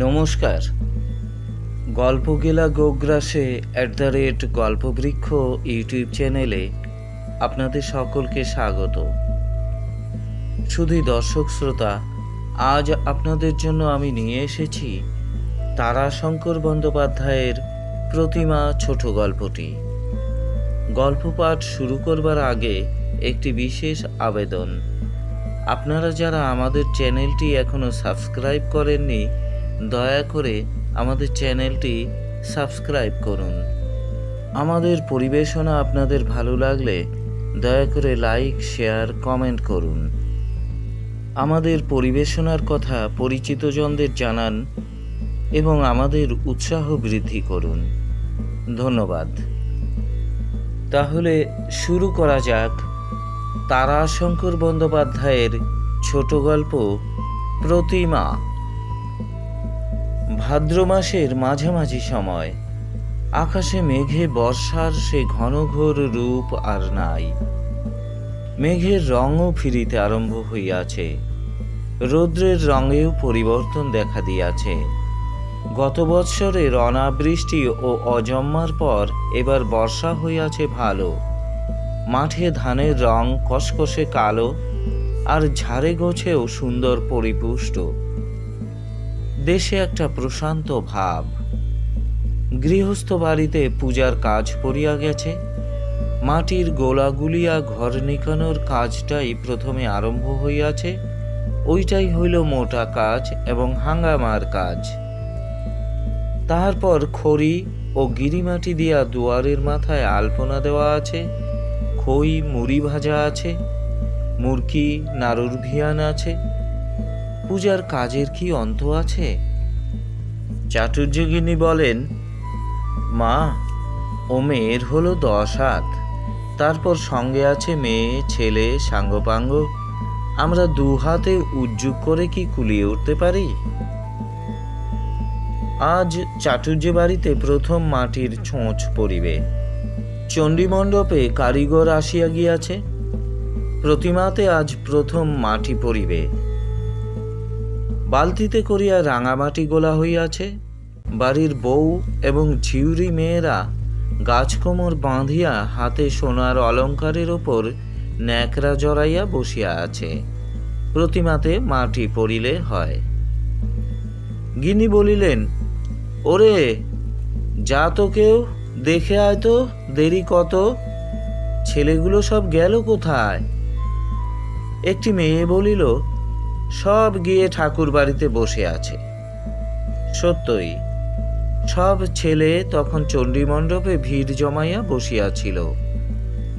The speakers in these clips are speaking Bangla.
নমস্কার। গল্পগেলা গোগ্রাসে @গল্পবৃক্ষ ইউটিউব চ্যানেলে আপনাদের সকলকে স্বাগত। শুধু দর্শক শ্রোতা, আজ আপনাদের জন্য আমি নিয়ে এসেছি তারাশঙ্কর বন্দ্যোপাধ্যায়ের প্রতিমা ছোট গল্পটি। গল্প পাঠ শুরু করবার আগে একটি বিশেষ আবেদন। আপনারা যারা আমাদের চ্যানেলটি এখনও সাবস্ক্রাইব করেননি, দয়া করে আমাদের চ্যানেলটি সাবস্ক্রাইব করুন। আমাদের পরিবেশনা আপনাদের ভালো লাগলে দয়া করে লাইক, শেয়ার, কমেন্ট করুন। আমাদের পরিবেশনার কথা পরিচিতজনদের জানান এবং আমাদের উৎসাহ বৃদ্ধি করুন। ধন্যবাদ। তাহলে শুরু করা যাক তারাশঙ্কর বন্দ্যোপাধ্যায়ের ছোট গল্প প্রতিমা। ভাদ্র মাসের মাঝামাঝি সময়। আকাশে মেঘে বর্ষার সে ঘনঘোর রূপ আর নাই। মেঘের রঙও ফিরিতে আরম্ভ হইয়াছে। রৌদ্রের রঙেও পরিবর্তন দেখা দিয়াছে। গত বৎসরের অনাবৃষ্টি ও অজম্মার পর এবার বর্ষা হইয়াছে ভালো। মাঠে ধানের রং কসকসে কালো, আর ঝাড়ে গোছেও সুন্দর পরিপুষ্ট। দেশে একটা প্রশান্ত ভাব। গৃহস্থ বাড়িতে পূজার কাজ পড়িয়া গেছে। মাটির গোলাগুলিয়া ঘর নিকানোর কাজটাই প্রথমে আরম্ভ হইয়াছে। ওইটাই হইল মোটা কাজ এবং হাঙ্গামার কাজ। তারপর খড়ি ও গিরিমাটি দিয়া দুয়ারের মাথায় আলপনা দেওয়া আছে। খই মুড়ি ভাজা আছে। মুরকি নাড়ুর ভিয়ান আছে। পূজার কাজের কি অন্ত আছে? চাটুর্যগিনী বলেন, মা, ও মেয়ের হলো 10 হাত। তারপর সঙ্গে আছে মেয়ে, ছেলে, সাঙ্গপাঙ্গ। আমরা 2 হাতে উজ্জুগ করে কি কুলিয়ে উঠতে পারি? আজ চাটুর্য বাড়িতে প্রথম মাটির ছোঁচ পড়িবে। চণ্ডীমণ্ডপে কারিগর আসিয়া গিয়াছে। প্রতিমাতে আজ প্রথম মাটি পড়িবে। বালতিতে করিয়া রাঙামাটি গোলা হইয়াছে। বাড়ির বউ এবং ঝিউরি মেয়েরা গাছকোমর বাঁধিয়া হাতে সোনার অলঙ্কারের ওপর ন্যাকড়া জড়াইয়া বসিয়া আছে। প্রতিমাতে মাটি পড়িলে হয়। গিন্নি বলিলেন, ওরে যা তো, কেউ দেখে আয় তো, দেরি কত। ছেলেগুলো সব গেল কোথায়? একটি মেয়ে বলিল, সব গিয়ে ঠাকুর বাড়িতে বসে আছে। সত্যই, সব ছেলে তখন চণ্ডীমণ্ডপে ভিড় জমাইয়া বসিয়াছিল।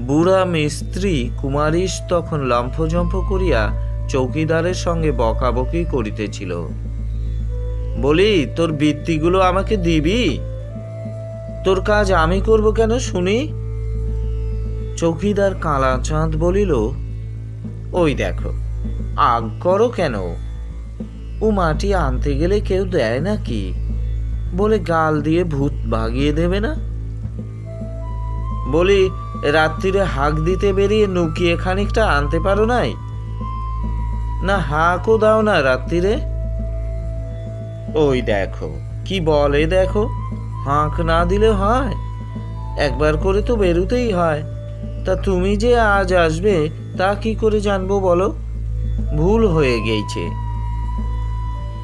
বুড়া মিস্ত্রি কুমারীশ তখন লম্ফজম্ফ করিয়া চৌকিদারের সঙ্গে বকাবকি করিতেছিল। বলি, তোর বৃত্তিগুলো আমাকে দিবি? তোর কাজ আমি করব কেন শুনি? চৌকিদার কালাচাঁদ বলিল, ওই দেখো, আগ করো কেন? ও মাটি আনতে গেলে কেউ দেয় নাকি? বলে গাল দিয়ে ভূত ভাগিয়ে দেবে না? বলি, রাত্রিরে হাঁক দিতে বেরিয়ে নুকিয়ে খানিকটা আনতে পারো নাই? না হাঁকও দাও না রাত্রিরে? ওই দেখো কি বলে, দেখো, হাঁক না দিলে হয়? একবার করে তো বেরুতেই হয়। তা তুমি যে আজ আসবে তা কি করে জানবো বলো? ভুল হয়ে গেছে।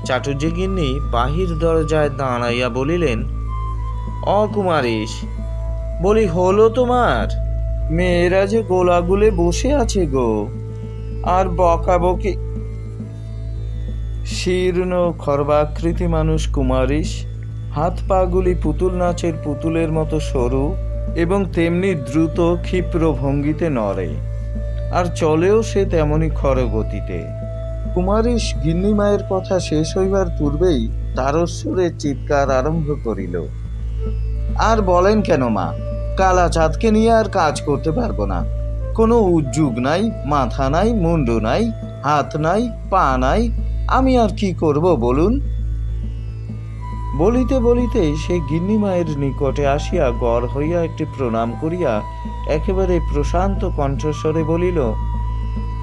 চাটুর্যগিন্নি বাহির দরজায় দাঁড়াইয়া বলিলেন, অকুমারীশ, বলি হলো তোমার? মেয়েরা যে গোলাগুলে বসে আছে গো, আর বকাবকি। শীর্ণ খর্বাকৃতি মানুষ কুমারীশ। হাত পাগুলি পুতুল নাচের পুতুলের মতো সরু এবং তেমনি দ্রুত ক্ষিপ্র ভঙ্গিতে নড়ে, আর চলেও সে তেমনি খরগতিতে। কুমারীশ গিন্নি মায়ের কথা শেষ হইবার পূর্বেই তারস্বরে চিৎকার আরম্ভ করিল, আর বলেন কেন মা, কালা চাঁদকে নিয়ে আর কাজ করতে পারবো না। কোনো উজ্জুগ নাই, মাথা নাই, মুন্ডু নাই, হাত নাই, পা নাই। আমি আর কি করব বলুন? বলিতে বলিতে সে গিন্নি মায়ের নিকটে আসিয়া গড় হইয়া একটি প্রণাম করিয়া একেবারে প্রশান্ত কণ্ঠস্বরে বলিল,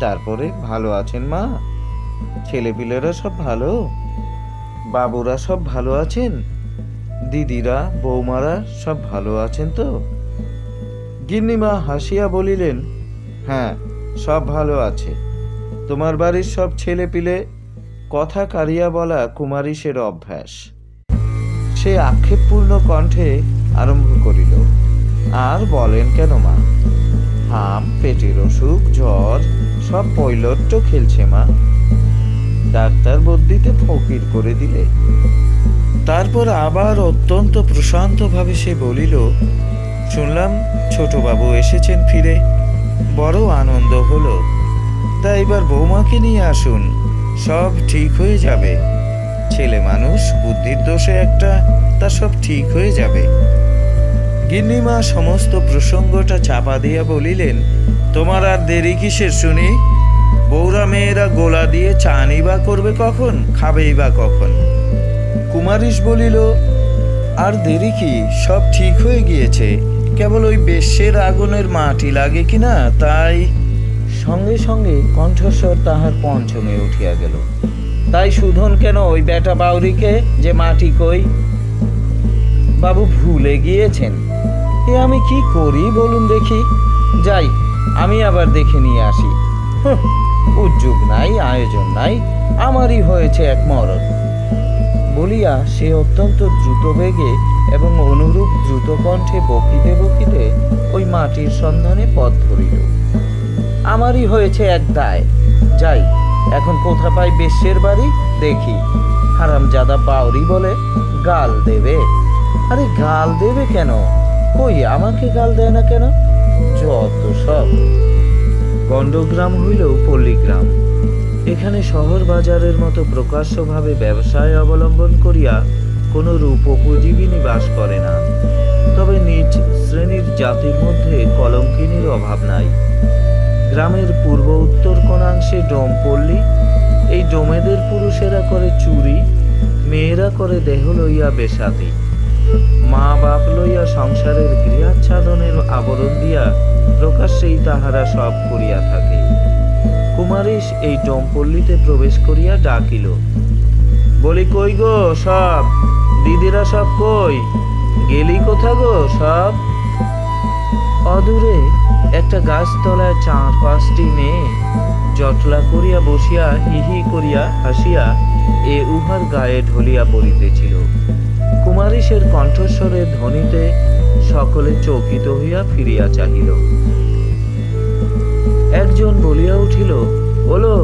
তারপরে ভালো আছেন মা? ছেলেপিলেরা সব ভালো? বাবুরা সব ভালো আছেন? দিদিরা বৌমারা সব ভালো আছেন তো? গিন্নিমা হাসিয়া বলিলেন, হ্যাঁ, সব ভালো আছে। তোমার বাড়ির সব ছেলে পিলে কথা কাড়িয়া বলা কুমারীশের অভ্যাস। সে আক্ষেপপূর্ণ কণ্ঠে আরম্ভ করিল, আর বলেন কেন মা, হাম, পেটের অসুখ, জ্বর সব পৈলট্য খেলছে মা। ডাক্তার বদ্যিতে ফকির করে দিলে। তারপর আবার অত্যন্ত প্রশান্তভাবে সে বলিল, শুনলাম ছোটবাবু এসেছেন ফিরে, বড় আনন্দ হলো। তা এবার বৌমাকে নিয়ে আসুন, সব ঠিক হয়ে যাবে। ছেলে মানুষ, বুদ্ধির দোষে একটা, তা সব ঠিক হয়ে যাবে। গিন্নিমা সমস্ত প্রসঙ্গটা চাপা দিয়া বলিলেন, তোমার আর দেরি কিসের শুনি? বৌরা মেয়েরা গোলা দিয়ে চানই বা করবে কখন, খাবেই বা কখন? কুমারীশ বলিল, আর দেরি কি, সব ঠিক হয়ে গিয়েছে, কেবল ওই বেশ্যের আগুনের মাটি লাগে কিনা তাই। সঙ্গে সঙ্গে কণ্ঠস্বর তাহার পঞ্চমে উঠিয়া গেল, তাই শুধন কেন ওই বেটা বাউরিকে যে মাটি কই? বাবু ভুলে গিয়েছেন? এ আমি কি করি বলুন দেখি। যাই, আমি আবার দেখে নিয়ে আসি। উদ্যোগ নাই, আয়োজন নাই, আমারই হয়েছে এক মরণ। বলিয়া সে অত্যন্ত দ্রুত বেগে এবং অনুরূপ দ্রুত কণ্ঠে বকিতে বকিতে ওই মাটির সন্ধানে পথ ধরিল। আমারই হয়েছে এক দায়। যাই, এখন কোথা পাই বেশ্যের বাড়ি দেখি। হারামজাদা বাউরি বলে গাল দেবে। আরে গাল দেবে কেন? কই, আমাকে গাল দেয় না কেন? যত সব। গণ্ডগ্রাম হইলেও পল্লীগ্রাম। এখানে শহর বাজারের মতো প্রকাশ্যভাবে ব্যবসায় অবলম্বন করিয়া কোনো রূপ উপজীবিনী বাস করে না। তবে নিজ শ্রেণীর জাতির মধ্যে কলঙ্কিনীর অভাব নাই। গ্রামের পূর্ব উত্তর কোণাংশে ডোম পল্লী। এই ডোমেদের পুরুষেরা করে চুরি, মেয়েরা করে দেহ লইয়া বেশাতি। মা বাপ লইয়া সংসারের গৃহাচ্ছাদনের আবরণ দিয়া প্রকাশ্যেই তাহারা সব করিয়া থাকে। কুমারীশ এই ডোমপল্লীতে প্রবেশ করিয়া ডাকিল, বলি, কই গো সব, দিদিরা সব কই, গেলি কোথা গো সব? অদূরে একটা গাছতলায় 4-5টি মেয়ে জটলা করিয়া বসিয়া হিহি করিয়া হাসিয়া এ উহার গায়ে ঢলিয়া পড়িতেছিল। কুমারীশের কণ্ঠস্বরের ধ্বনিতে সকলে চকিত হইয়া ফিরিয়া চাহিল। একজন বলিয়া উঠিল, ওলো,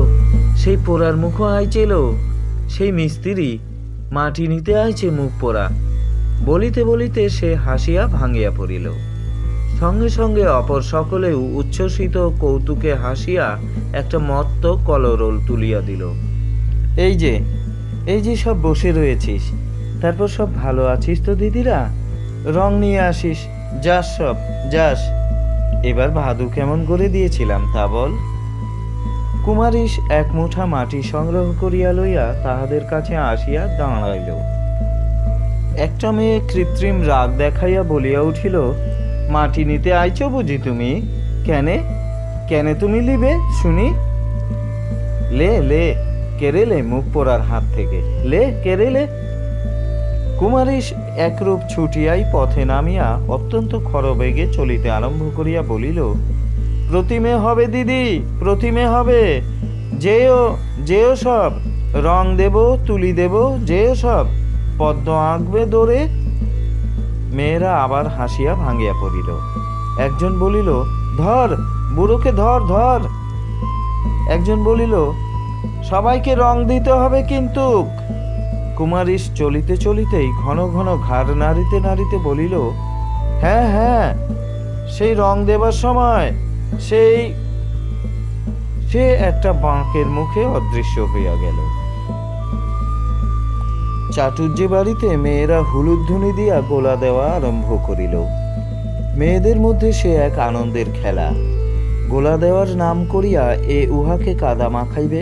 সেই পোড়ার মুখ আইছিল, সেই মিস্ত্রি মাটি নিতে আইছে মুখ পোড়া। বলিতে বলিতে সে হাসিয়া ভাঙিয়া পড়িল। সঙ্গে সঙ্গে অপর সকলে উচ্ছ্বসিত কৌতুকে হাসিয়া একটা মত্ত কলরোল তুলিয়া দিল। এই যে সব বসে রয়েছিস, তারপর সব ভালো আছিস তো দিদিরা? রং নিয়ে আসিস, যাস সব, যাস। এবার ভাদু কেমন করে দিয়েছিলাম তা বল। কুমারীশ এক মুঠা মাটি সংগ্রহ করিয়া লইয়া তাহাদের কাছে আসিয়া দাঁড়াইল। একটা মেয়ে কৃত্রিম রাগ দেখাইয়া বলিয়া উঠিল, মাটি নিতে আইছো বুঝি তুমি? কেনে কেনে তুমি লিবে শুনি? লে লে, কেড়েলে মুখ পোড়ার হাত থেকে, লে কেড়েলে। কুমারীশ একরূপ ছুটিয়াই পথে নামিয়া অত্যন্ত খরবেগে চলিতে আরম্ভ করিয়া বলিল, প্রতিমে হবে দিদি, প্রতিমে হবে, যেও যেও সব, রং দেব, তুলি দেব, যেও সব, পদ্ম আঁকবে দৌড়ে। মেয়েরা আবার হাসিয়া ভাঙিয়া পড়িল। একজন বলিল, ধর বুড়োকে, ধর ধর। একজন বলিল, সবাইকে রং দিতে হবে কিন্তু। কুমারীশ চলিতে চলিতেই ঘন ঘন ঘাড় নাড়িতে নাড়িতে বলিল, হ্যাঁ হ্যাঁ, সেই রং দেবার সময় সে একটা বাঁকের মুখে অদৃশ্য হইয়া গেল। চাটুর্যে বাড়িতে মেয়েরা হুলুধ্বনি দিয়া গোলা দেওয়া আরম্ভ করিল। মেয়েদের মধ্যে সে এক আনন্দের খেলা। গোলা দেওয়ার নাম করিয়া এ উহাকে কাদা মাখাইবে,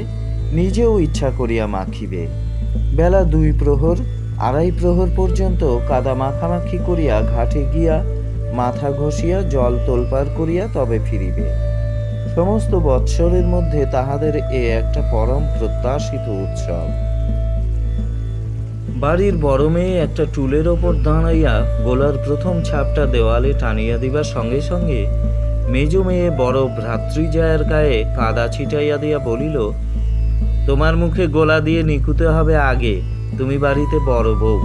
নিজেও ইচ্ছা করিয়া মাখিবে। বেলা 2 প্রহর 2.5 প্রহর পর্যন্ত কাদা মাখামাখি করিয়া ঘাটে গিয়া মাথা ঘষিয়া জল তোলপার করিয়া তবে ফিরিবে। সমস্ত বৎসরের মধ্যে তাহাদের এ একটা পরম প্রত্যাশিত উৎসব। বাড়ির বড় মেয়ে একটা টুলের ওপর দাঁড়াইয়া গোলার প্রথম ছাপটা দেওয়ালে টানিয়া দিবার সঙ্গে সঙ্গে মেজ মেয়ে বড় ভ্রাতৃজয়ের গায়ে কাদা ছিটাইয়া দিয়া বলিল, তোমার মুখে গোলা দিয়ে নিকুতে হবে আগে, তুমি বাড়িতে বড় বউ।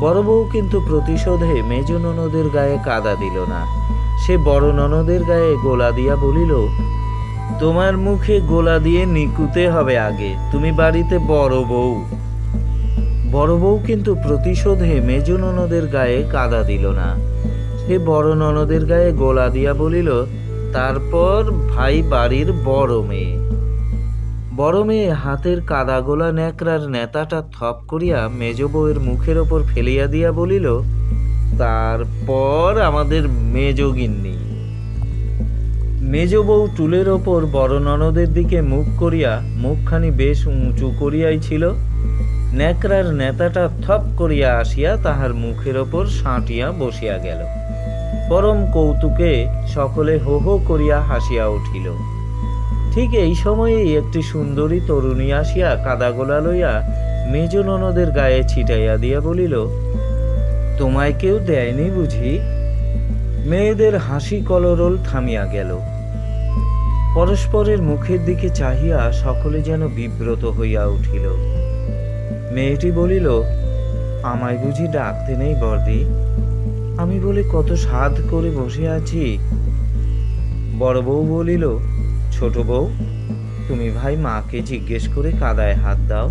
বড় বউ কিন্তু প্রতিশোধে মেজ ননদের গায়ে কাদা দিল না। সে বড় ননদের গায়ে গোলা দিয়া বলিল, তোমার মুখে গোলা দিয়ে নিকুতে হবে আগে, তুমি বাড়িতে বড় বউ। বড় বউ কিন্তু প্রতিশোধে মেজ ননদের গায়ে কাদা দিল না। সে বড় ননদের গায়ে গোলা দিয়া বলিল, তারপর ভাই বাড়ির বড় মেয়ে। বড় মেয়ে হাতের কাদা গোলা ন্যাকড়ার নেতাটা থপ করিয়া মেজ বউয়ের মুখের ওপর ফেলিয়া দিয়া বলিল, তারপর আমাদের মেজ গিন্নি। মেজ বউ টুলের ওপর বড় ননদের দিকে মুখ করিয়া মুখখানি বেশ উঁচু করিয়াই ছিল। ন্যাকড়ার নেতাটা থপ করিয়া আসিয়া তাহার মুখের ওপর সাঁটিয়া বসিয়া গেল। পরম কৌতুকে সকলে হো হো করিয়া হাসিয়া উঠিল। ঠিক এই সময়েই একটি সুন্দরী তরুণী আসিয়া কাদা গোলা লইয়া মেজ ননদের গায়ে ছিটাইয়া দিয়া বলিল, তোমায় কেউ দেয়নি বুঝি? মেয়েদের হাসি কলরোল থামিয়া গেল। পরস্পরের মুখের দিকে চাহিয়া সকলে যেন বিব্রত হইয়া উঠিল। মেয়েটি বলিল, আমায় বুঝি ডাকতে নেই বর্দি? আমি বলে কত সাধ করে বসে আছি। বড় বউ বলিল, ছোট বউ, তুমি ভাই মাকে জিজ্ঞেস করে কাদায় হাত দাও।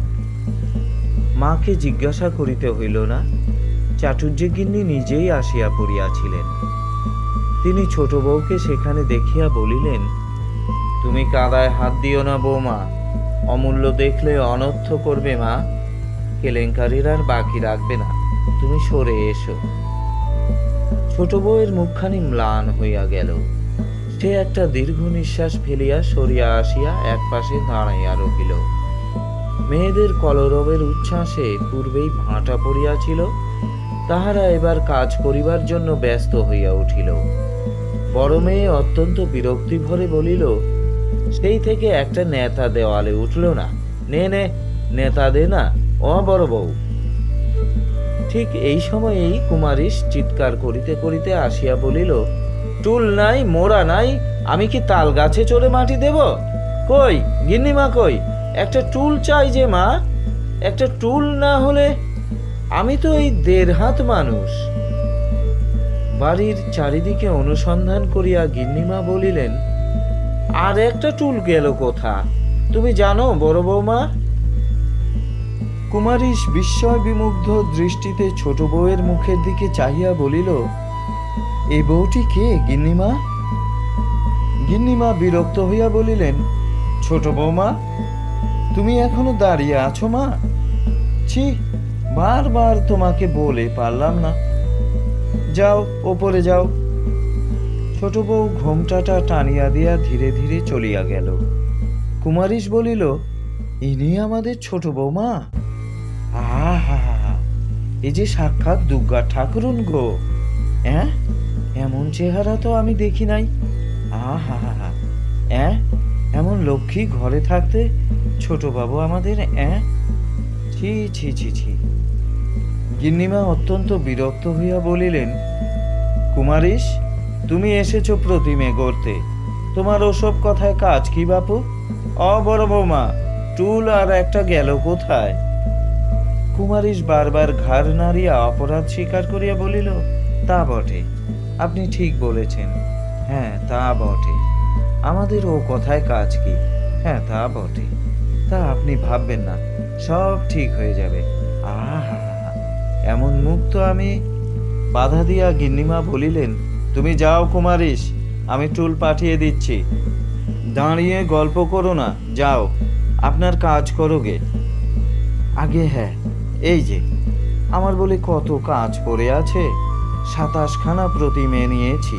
মাকে জিজ্ঞাসা করিতে হইল না, চাটুর্যে গিন্নি নিজেই আসিয়া পড়িয়াছিলেন। তিনি ছোট বউকে সেখানে দেখিয়া বলিলেন, তুমি কাদায় হাত দিও না বৌমা, অমূল্য দেখলে অনর্থ করবে মা, কেলেঙ্কারির আর বাকি রাখবে না, তুমি সরে এসো। ছোট বউয়ের মুখখানি ম্লান হইয়া গেল। সে একটা দীর্ঘ নিঃশ্বাস ফেলিয়া সরিয়া আসিয়া এক পাশে দাঁড়াইয়া রহিল। মেয়েদের কলরবের উচ্ছ্বাসে পূর্বেই ভাঁটা পড়িয়াছিল, তাহারা এবার কাজ করিবার জন্য ব্যস্ত হইয়া উঠিল। বড় মেয়ে অত্যন্ত বিরক্তি ভরে বলিল, সেই থেকে একটা নেতা দেওয়ালে উঠল না, নে নে নেতা দে না ও বড় বউ। ঠিক এই সময়েই কুমারীশ চিৎকার করিতে করিতে আসিয়া বলিল, টুল নাই, মোড়া নাই, আমি কি তাল গাছে চড়ে মাটি দেব? কই গিন্নিমা কই, একটা টুল চাই যে মা, একটা টুল না হলে আমি তো এই 1.5 হাত মানুষ। বাড়ির চারিদিকে অনুসন্ধান করিয়া গিন্নিমা বলিলেন, আর একটা টুল গেল কোথা, তুমি জানো বড় বৌমা? কুমারীশ বিস্ময় বিমুগ্ধ দৃষ্টিতে ছোট বউয়ের মুখের দিকে চাহিয়া বলিল, এই বউটি কে গিন্নিমা? গিন্নিমা বিরক্ত হইয়া বলিলেন, ছোট বৌমা, তুমি এখনো দাঁড়িয়ে আছো মা? ছি, বারবার তোমাকে বলে পারলাম না, যাও ওপরে যাও। ছোট বউ ঘোমটাটা টানিয়া দিয়া ধীরে ধীরে চলিয়া গেল। কুমারীশ বলিল, ইনি আমাদের ছোট বৌমা? আহা, এই যে সাক্ষাৎ দুর্গা ঠাকুরুন গো। হ্যাঁ, এমন চেহারা তো আমি দেখি নাই। আহা, হ্যাঁ, এমন লক্ষ্মী ঘরে থাকতে ছোট বাবু আমাদের। ছি ছি ছি ছি। গিন্নিমা অত্যন্ত বিরক্ত হইয়া বলিলেন, কুমারীশ, তুমি এসেছো প্রতিমে গড়তে, তোমার ওসব কথায় কাজ কি বাপু? বড় বৌমা, টুল আর একটা গেল কোথায়? কুমারীশ বারবার ঘাড় নাড়িয়া অপরাধ স্বীকার করিয়া বলিল, তা বটে, আপনি ঠিক বলেছেন, হ্যাঁ তা বটে, আমাদের ও কথায় কাজ কি? হ্যাঁ তা বটে, তা আপনি ভাববেন না, সব ঠিক হয়ে যাবে। আহা, এমন মুখ তো আমি। বাধা দিয়া গিন্নিমা বলিলেন, তুমি যাও কুমারীশ, আমি টুল পাঠিয়ে দিচ্ছি, দাঁড়িয়ে গল্প করো না, যাও আপনার কাজ করো গে। আগে হ্যাঁ, এই যে আমার বলে কত কাজ পড়ে আছে, 27খানা প্রতিমে নিয়েছি,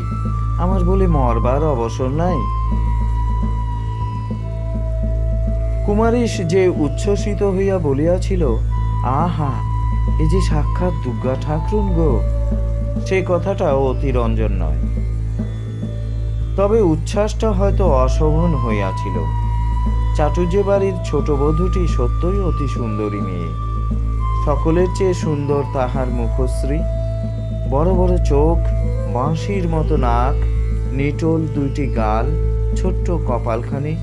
আমার বলে মরবার অবসর নাই। কুমারীশ যে উচ্ছ্বসিত হইয়া বলিয়াছিল, আহা, এই যে সাক্ষাৎ দুর্গা ঠাকুরুন গো, সে কথাটা অতিরঞ্জন নয়, তবে উচ্ছ্বাসটা হয়তো অশোভন হইয়াছিল। চাটুর্যে বাড়ির ছোট বধূটি সত্যই অতি সুন্দরী মেয়ে। সকলের চেয়ে সুন্দর তাহার মুখশ্রী, বড় বড় চোখ, বাঁশির মতো নাক, নিটোল দুইটি গাল, ছোট্ট কপালখানি,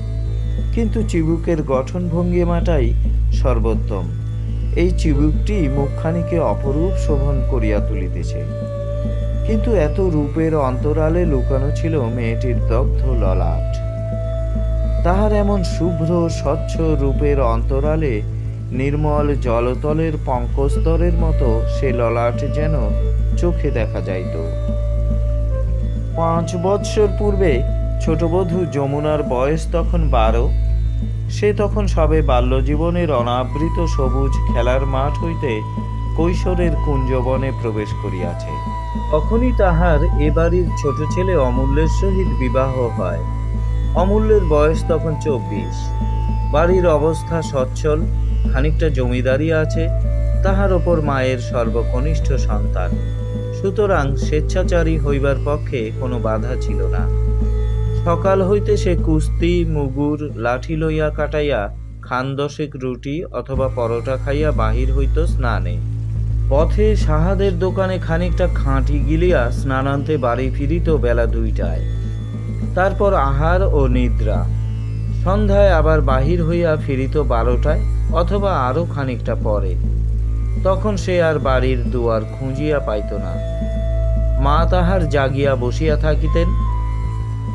কিন্তু চিবুকের গঠন ভঙ্গিমাটাই সর্বোত্তম। এই চিবুকটি মুখখানিকে অপরূপ শোভন করিয়া তুলিতেছে। কিন্তু এত রূপের অন্তরালে লুকানো ছিল মেয়েটির দগ্ধ ললাট। তাহার এমন শুভ্র স্বচ্ছ রূপের অন্তরালে নির্মল জলতলের পঙ্কস্তরের মতো সে ললাট যেন চোখে দেখা যাইত। 5 বৎসর পূর্বে ছোট বধূ যমুনার বয়স তখন 12। সে তখন সবে বাল্যজীবনের অনাবৃত সবুজ খেলার মাঠ হইতে কৈশোরের কুঞ্জবনে প্রবেশ করিয়াছে। তখনই তাহার এ বাড়ির ছোট ছেলে অমূল্যের সহিত বিবাহ হয়। অমূল্যের বয়স তখন 24। বাড়ির অবস্থা সচ্ছল, খানিকটা জমিদারি আছে, তাহার ওপর মায়ের সর্বকনিষ্ঠ সন্তান, সুতরাং স্বেচ্ছাচারী হইবার পক্ষে কোনো বাধা ছিল না। সকাল হইতে সে কুস্তি, মুগুর, লাঠি লইয়া কাটাইয়া 10 রুটি অথবা পরোটা খাইয়া বাহির হইত স্নানে। পথে সাহাদের দোকানে খানিকটা খাঁটি গিলিয়া স্নানান্তে বাড়ি ফিরিত বেলা 2টায়। তারপর আহার ও নিদ্রা। সন্ধ্যায় আবার বাহির হইয়া ফিরিত 12টায় অথবা আরও খানিকটা পরে। তখন সে আর বাড়ির দুয়ার খুঁজিয়া পাইত না। মা তাহার জাগিয়া বসিয়া থাকিতেন।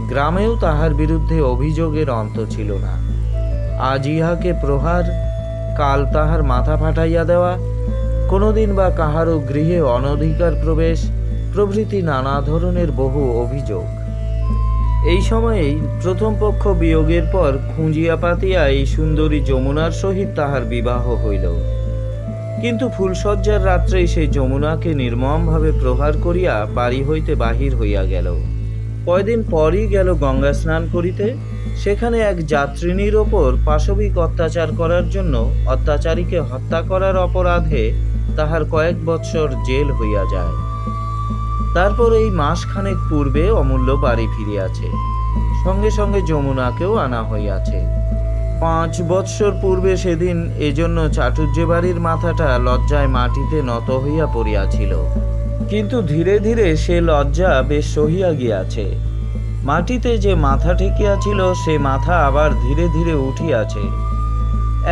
গ্রামেও তাহার বিরুদ্ধে অভিযোগের অন্ত ছিল না। আজ ইহাকে প্রহার, কাল তাহার মাথা ফাটাইয়া দেওয়া, কোনোদিন বা কাহারও গৃহে অনধিকার প্রবেশ প্রভৃতি নানা ধরনের বহু অভিযোগ। এই সময়েই প্রথম পক্ষ বিয়োগের পর খুঁজিয়া পাতিয়া এই সুন্দরী যমুনার সহিত তাহার বিবাহ হইল। কিন্তু ফুলশয্যার রাত্রেই সেই যমুনাকে নির্মমভাবে প্রহার করিয়া বাড়ি হইতে বাহির হইয়া গেল। কয়দিন পরই গেল গঙ্গা স্নান করিতে। সেখানে এক যাত্রিনীর ওপর পাশবিক অত্যাচার করার জন্য অত্যাচারীকে হত্যা করার অপরাধে তাহার কয়েক বৎসর জেল হইয়া যায়। তারপর এই মাসখানেক পূর্বে অমূল্য বাড়ি ফিরিয়াছে, সঙ্গে সঙ্গে যমুনাকেও আনা হইয়াছে। 5 বৎসর পূর্বে সেদিন এজন্য চাটুর্যে বাড়ির মাথাটা লজ্জায় মাটিতে নত হইয়া পড়িয়াছিল, কিন্তু ধীরে ধীরে সে লজ্জা বেশ সহিয়া গিয়াছে। মাটিতে যে মাথা ঠেকিয়াছিল সে মাথা আবার ধীরে ধীরে উঠিয়াছে।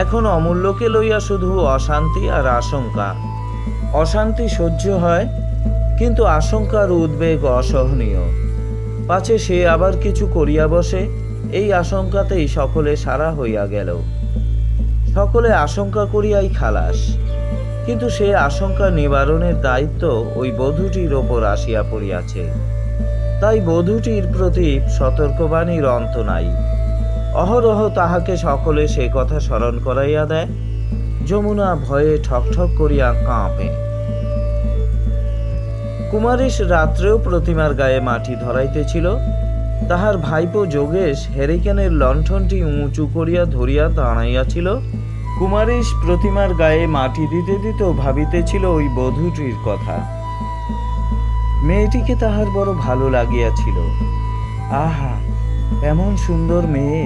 এখন অমূল্যকে লইয়া শুধু অশান্তি আর আশঙ্কা। অশান্তি সহ্য হয়, কিন্তু আশঙ্কার উদ্বেগ অসহনীয়। পাছে সে আবার কিছু করিয়া বসে, এই আশঙ্কাতেই সকলে সারা হইয়া গেল। সকলে আশঙ্কা করিয়াই খালাস, কিন্তু সে আশঙ্কা নিবারণের দায়িত্ব ওই বধূটির ওপর আসিয়া পড়িয়াছে। তাই বধূটির প্রতি সতর্কবাণীর অন্ত নাই। অহরহ তাহাকে সকলে সে কথা স্মরণ করাইয়া দেয়। যমুনা ভয়ে ঠকঠক করিয়া কাঁপে। কুমারীশ রাত্রেও প্রতিমার গায়ে মাটি ধরাইতেছিল। তাহার ভাইপো যোগেশ হেরিকেনের লণ্ঠনটি উঁচু করিয়া ধরিয়া দাঁড়াইয়াছিল। কুমারীশ প্রতিমার গায়ে মাটি দিতে দিতেও ভাবিতেছিল ওই বধূটির কথা। মেয়েটিকে তাহার বড় ভালো লাগিয়াছিল। আহা, এমন সুন্দর মেয়ে,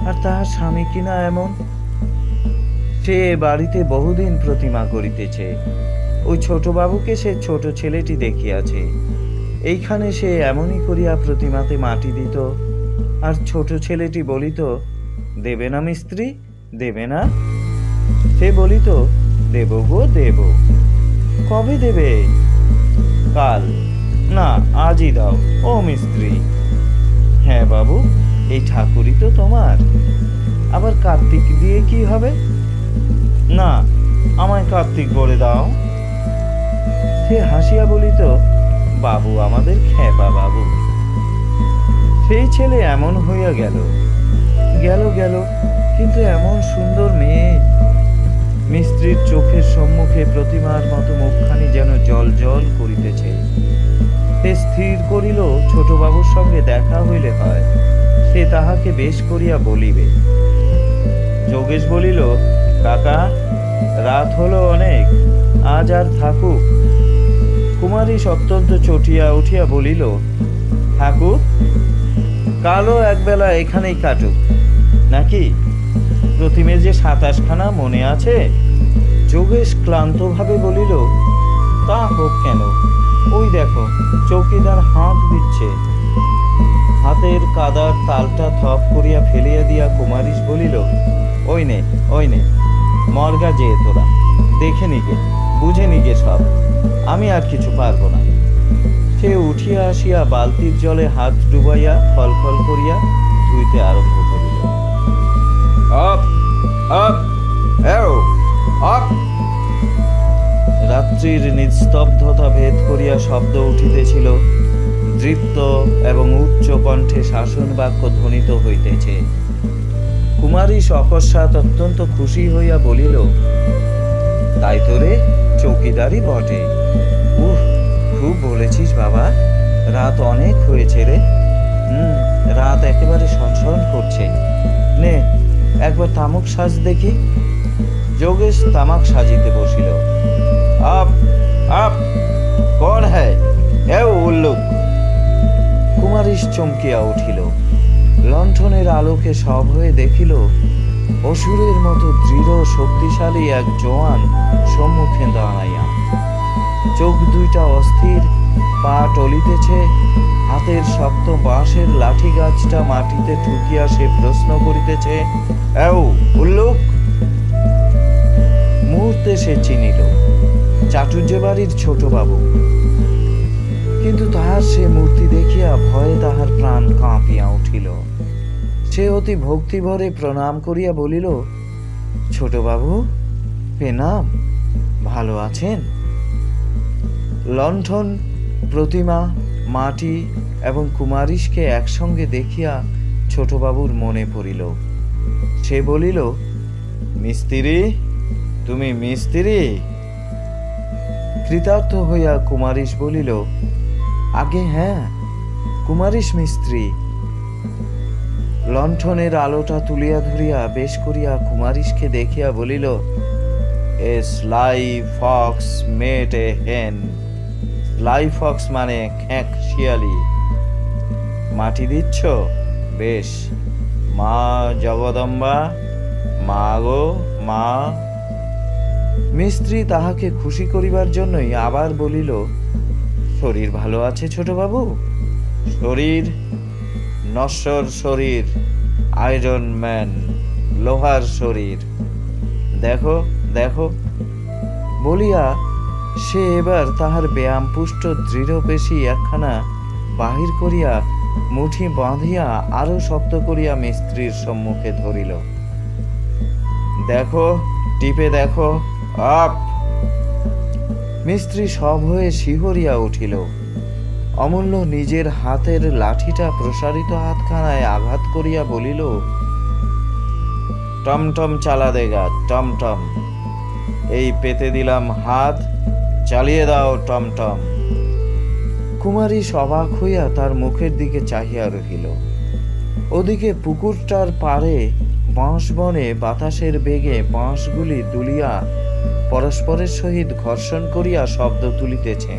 আর তাহার স্বামী কিনা এমন। সে বাড়িতে বহুদিন প্রতিমা করিতেছে। ওই ছোট বাবুকে সে ছোট ছেলেটি দেখিয়াছে। এইখানে সে এমনই করিয়া প্রতিমাতে মাটি দিত, আর ছোট ছেলেটি বলিত, দেবে না মিস্ত্রি, দেবে না? সে বলিত, দেব গো দেব। কবে দেবে? কাল। না, আজই দাও ও মিস্ত্রি। হ্যাঁ বাবু, এই ঠাকুরই তো তোমার। আবার কার্তিক দিয়ে কি হবে? না, আমায় কার্তিক বলে দাও। সে হাসিয়া বলিত, বাবু আমাদের খেপা বাবু। সেই ছেলে এমন হইয়া গেল। গেল গেল, কিন্তু এমন সুন্দর মেয়ে। মিস্ত্রির চোখের সম্মুখে প্রতিমার মতো মুখখানি যেন জল জল করিতেছে। সে স্থির করিল ছোটবাবুর সঙ্গে দেখা হইলে হয় সে তাহাকে বেশ করিয়া বলিবে। যোগেশ বলিল, কাকা, রাত হলো অনেক, আজ আর থাকুক। কুমারীশ অত্যন্ত চটিয়া উঠিয়া বলিল, থাকুক, কালও একবেলা এখানেই কাটুক নাকি? প্রতিমে যে 27খানা মনে আছে? যোগেশ ক্লান্তভাবে বলিল, তা হোক কেন, ওই দেখো চৌকিদার হাঁক দিচ্ছে। হাতের কাদার তালটা থপ করিয়া ফেলিয়া দিয়া কুমারীশ বলিল, ওই নে মর্গা যেয়ে তোরা দেখে নিগে, বুঝে নিগে সব, আমি আর কিছু পারবো না। সে উঠিয়া আসিয়া বালতির জলে হাত ডুবাইয়া ফলফল করিয়া ধুইতে আরম্ভ করিল। আপ আপ এও আপ। রাত্রির নিস্তব্ধতা ভেদ করিয়া শব্দ উঠিতেছিল, দৃপ্ত এবং উচ্চ কণ্ঠে শাসন বাক্য ধ্বনিত হইতেছে। কুমারীশ অকস্মাৎ অত্যন্ত খুশি হইয়া বলিল, তাই তো রে, চৌকিদারি বটে। খুব বলেছিস বাবা, রাত অনেক হয়েছে রে। রাত একেবারে সনসন করছে। নে একবার তামাক সাজ দেখি। যোগেশ তামাক সাজিতে বসিল। আপ আপ কোন হ্যায় এও উল্লুক। কুমারীশ চমকিয়া উঠিল। লণ্ঠনের আলোকে সব হয়ে দেখিল অসুরের মতো দৃঢ় শক্তিশালী এক জোয়ান সম্মুখে দাঁড়াইয়া। চোখ দুইটা অস্থির, পা টলিতেছে। হাতের শক্ত বাঁশের লাঠি গাছটা মাটিতে ঠুকিয়া সে প্রশ্ন করিতেছে, এও উল্লুক। মুহূর্তে সে চিনিল চাটুর্যে বাড়ির ছোট বাবু। কিন্তু তাহার সে মূর্তি দেখিয়া ভয়ে তাহার প্রাণ কাঁপিয়া উঠিল। সে অতি ভক্তিভরে প্রণাম করিয়া বলিল, ছোট বাবু, প্রণাম, ভালো আছেন? লণ্ঠন, প্রতিমা, মাটি এবং কুমারীশকে একসঙ্গে দেখিয়া ছোটবাবুর মনে পড়িল। সে বলিল, মিস্ত্রি, তুমি মিস্ত্রি? কৃতার্থ হইয়া কুমারীশ বলিল, আগে হ্যাঁ, কুমারীশ মিস্ত্রি। লণ্ঠনের আলোটা তুলিয়া ধরিয়া বেশ করিয়া কুমারীশকে দেখিয়া বলিল, এ স্লাই ফক্স মেট এ হেন। স্লাই ফক্স মানে খ্যাঁক শিয়ালি। মাটি দিচ্ছ? বেশ। মা জগদম্বা, মা গো মা। মিস্ত্রি তাহাকে খুশি করিবার জন্যই আবার বলিল, শরীর ভালো আছে ছোটবাবু? শরীর নশ্বর শরীর, আয়রন ম্যান, লোহার শরীর। দেখো দেখো। বলিয়া সে এবার তাহার ব্যায়ামপুষ্ট দৃঢ় পেশি একখানা বাহির করিয়া মুঠি বাঁধিয়া আরো শক্ত করিয়া মিস্ত্রির সম্মুখে ধরিল। দেখো, টিপে দেখো। আপ। মিস্ত্রি সব হয়ে শিহরিয়া উঠিল। অমূল্য নিজের হাতের লাঠিটা প্রসারিত হাতখানায় আঘাত করিয়া বলিল, টমটম চালা দেগা, টমটম। এই পেতে দিলাম হাত, চালিয়ে দাও টমটম। কুমারী অবাক হইয়া তার মুখের দিকে চাহিয়া রহিল। ওদিকে পুকুরটার পাড়ে বাঁশ বনে বাতাসের বেগে বাঁশগুলি দুলিয়া পরস্পরের সহিত ঘর্ষণ করিয়া শব্দ তুলিতেছে,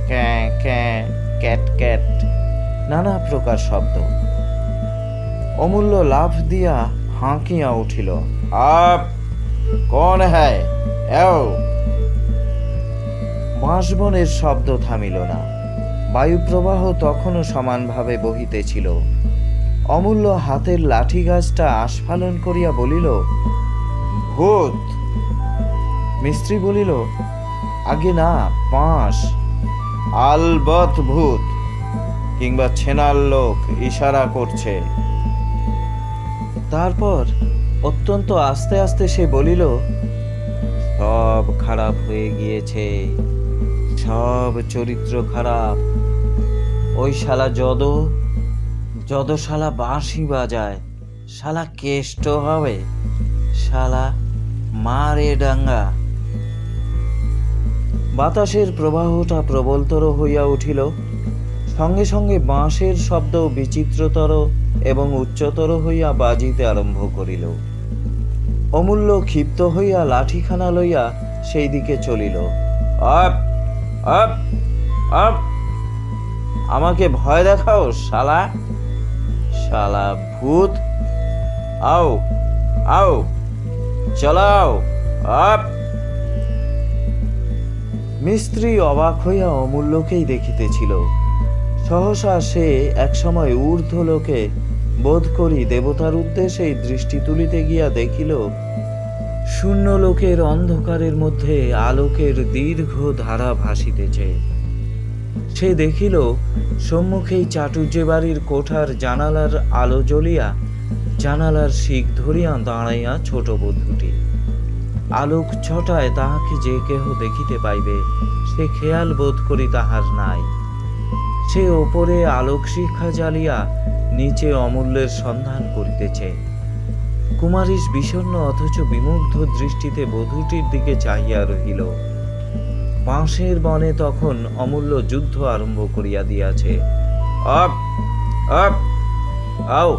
ক্যাঁ ক্যাঁ, ক্যাট ক্যাট, নানা প্রকার শব্দ। অমূল্য লাফ দিয়া হাঁকিয়া উঠিল, আপ কোন হ্যায় এও। বাঁশবনের শব্দ থামিল না। বায়ুপ্রবাহ তখনও সমানভাবে বহিতেছিল। অমূল্য হাতের লাঠি গাছটা আস্ফালন করিয়া বলিল, ভূত। মিস্ত্রি বলিল, আগে না, বাঁশ। আলবত ভূত, কিংবা ছেনার লোক ইশারা করছে। তারপর অত্যন্ত আস্তে আস্তে সে বলিল, সব খারাপ হয়ে গিয়েছে, সব চরিত্র খারাপ। ওই শালা যদ শালা বাঁশি বাজায়, শালা কেষ্ট হবে, শালা মারে ডাঙ্গা। বাতাসের প্রবাহটা প্রবলতর হইয়া উঠিল। সঙ্গে সঙ্গে বাঁশের শব্দ বিচিত্রতর এবং উচ্চতর হইয়া বাজিতে আরম্ভ করিল। অমূল্য ক্ষিপ্ত হইয়া লাঠিখানা লইয়া সেই দিকে চলিল। Up up up. আমাকে ভয় দেখাও শালা, শালা ভূত। আও আও, চালাও। আপ মিস্ত্রি অবাক হইয়া অমূল্যকেই দেখিতেছিল। সহসা সে একসময় ঊর্ধ্বলোকে বোধ করি দেবতার উদ্দেশ্যে দৃষ্টি তুলিতে গিয়া দেখিল শূন্য লোকের অন্ধকারের মধ্যে আলোকের দীর্ঘ ধারা ভাসিতেছে। সে দেখিল সম্মুখেই চাটুর্য বাড়ির কোঠার জানালার আলো জ্বলিয়া জানালার শিক ধরিয়া দাঁড়াইয়া ছোট বধূটি। আলোক ছটায় তাহাকে যে কেহ দেখিতে পাইবে সে খেয়াল বোধ করি তাহার নাই। সে ওপরে আলোক শিখা জ্বালিয়া নিচে অমূল্যের সন্ধান করিতেছে। কুমারীশ বিষণ্ণ অথচ বিমুগ্ধ দৃষ্টিতে বধূটির দিকে চাহিয়া রহিল। বাঁশের বনে তখন অমূল্য যুদ্ধ আরম্ভ করিয়া দিয়াছে। আপ আপ আও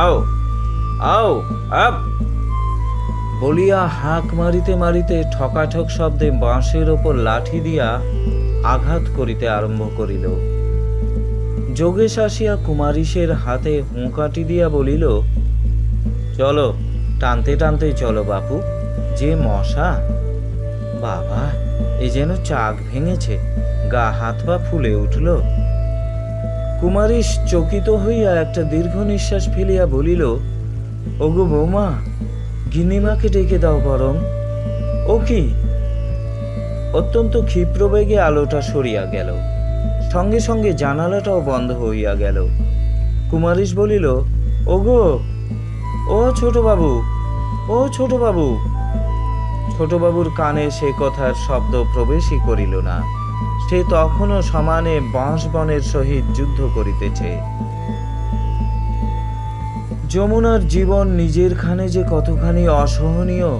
আও আও আপ বলিয়া হাঁক মারিতে মারিতে ঠকাঠক শব্দে বাঁশের ওপর লাঠি দিয়া আঘাত করিতে আরম্ভ করিল। যোগেশ আসিয়া কুমারীশের হাতে হুঁকাটি দিয়া বলিল, চলো, টানতে টানতে চলো বাপু, যে মশা! বাবা, এ যেন চাক ভেঙেছে, গা হাত পা ফুলে উঠল। কুমারীশ চকিত হইয়া একটা দীর্ঘ নিঃশ্বাস ফেলিয়া বলিল, ওগো বৌমা, গিন্নিমাকে ডেকে দাও বরং। ও কি? অত্যন্ত ক্ষিপ্রবেগে আলোটা সরিয়া গেল, সঙ্গে সঙ্গে জানালাটাও বন্ধ হইয়া গেল। কুমারীশ বলিল, ওগো, ও ছোটবাবু, ও ছোটবাবু। ছোটবাবুর কানে সে কথার শব্দ প্রবেশই করিল না। সে তখনও সমানে বাঁশবনের সহিত যুদ্ধ করিতেছে। যমুনার জীবন নিজের খানে যে কতখানি অসহনীয়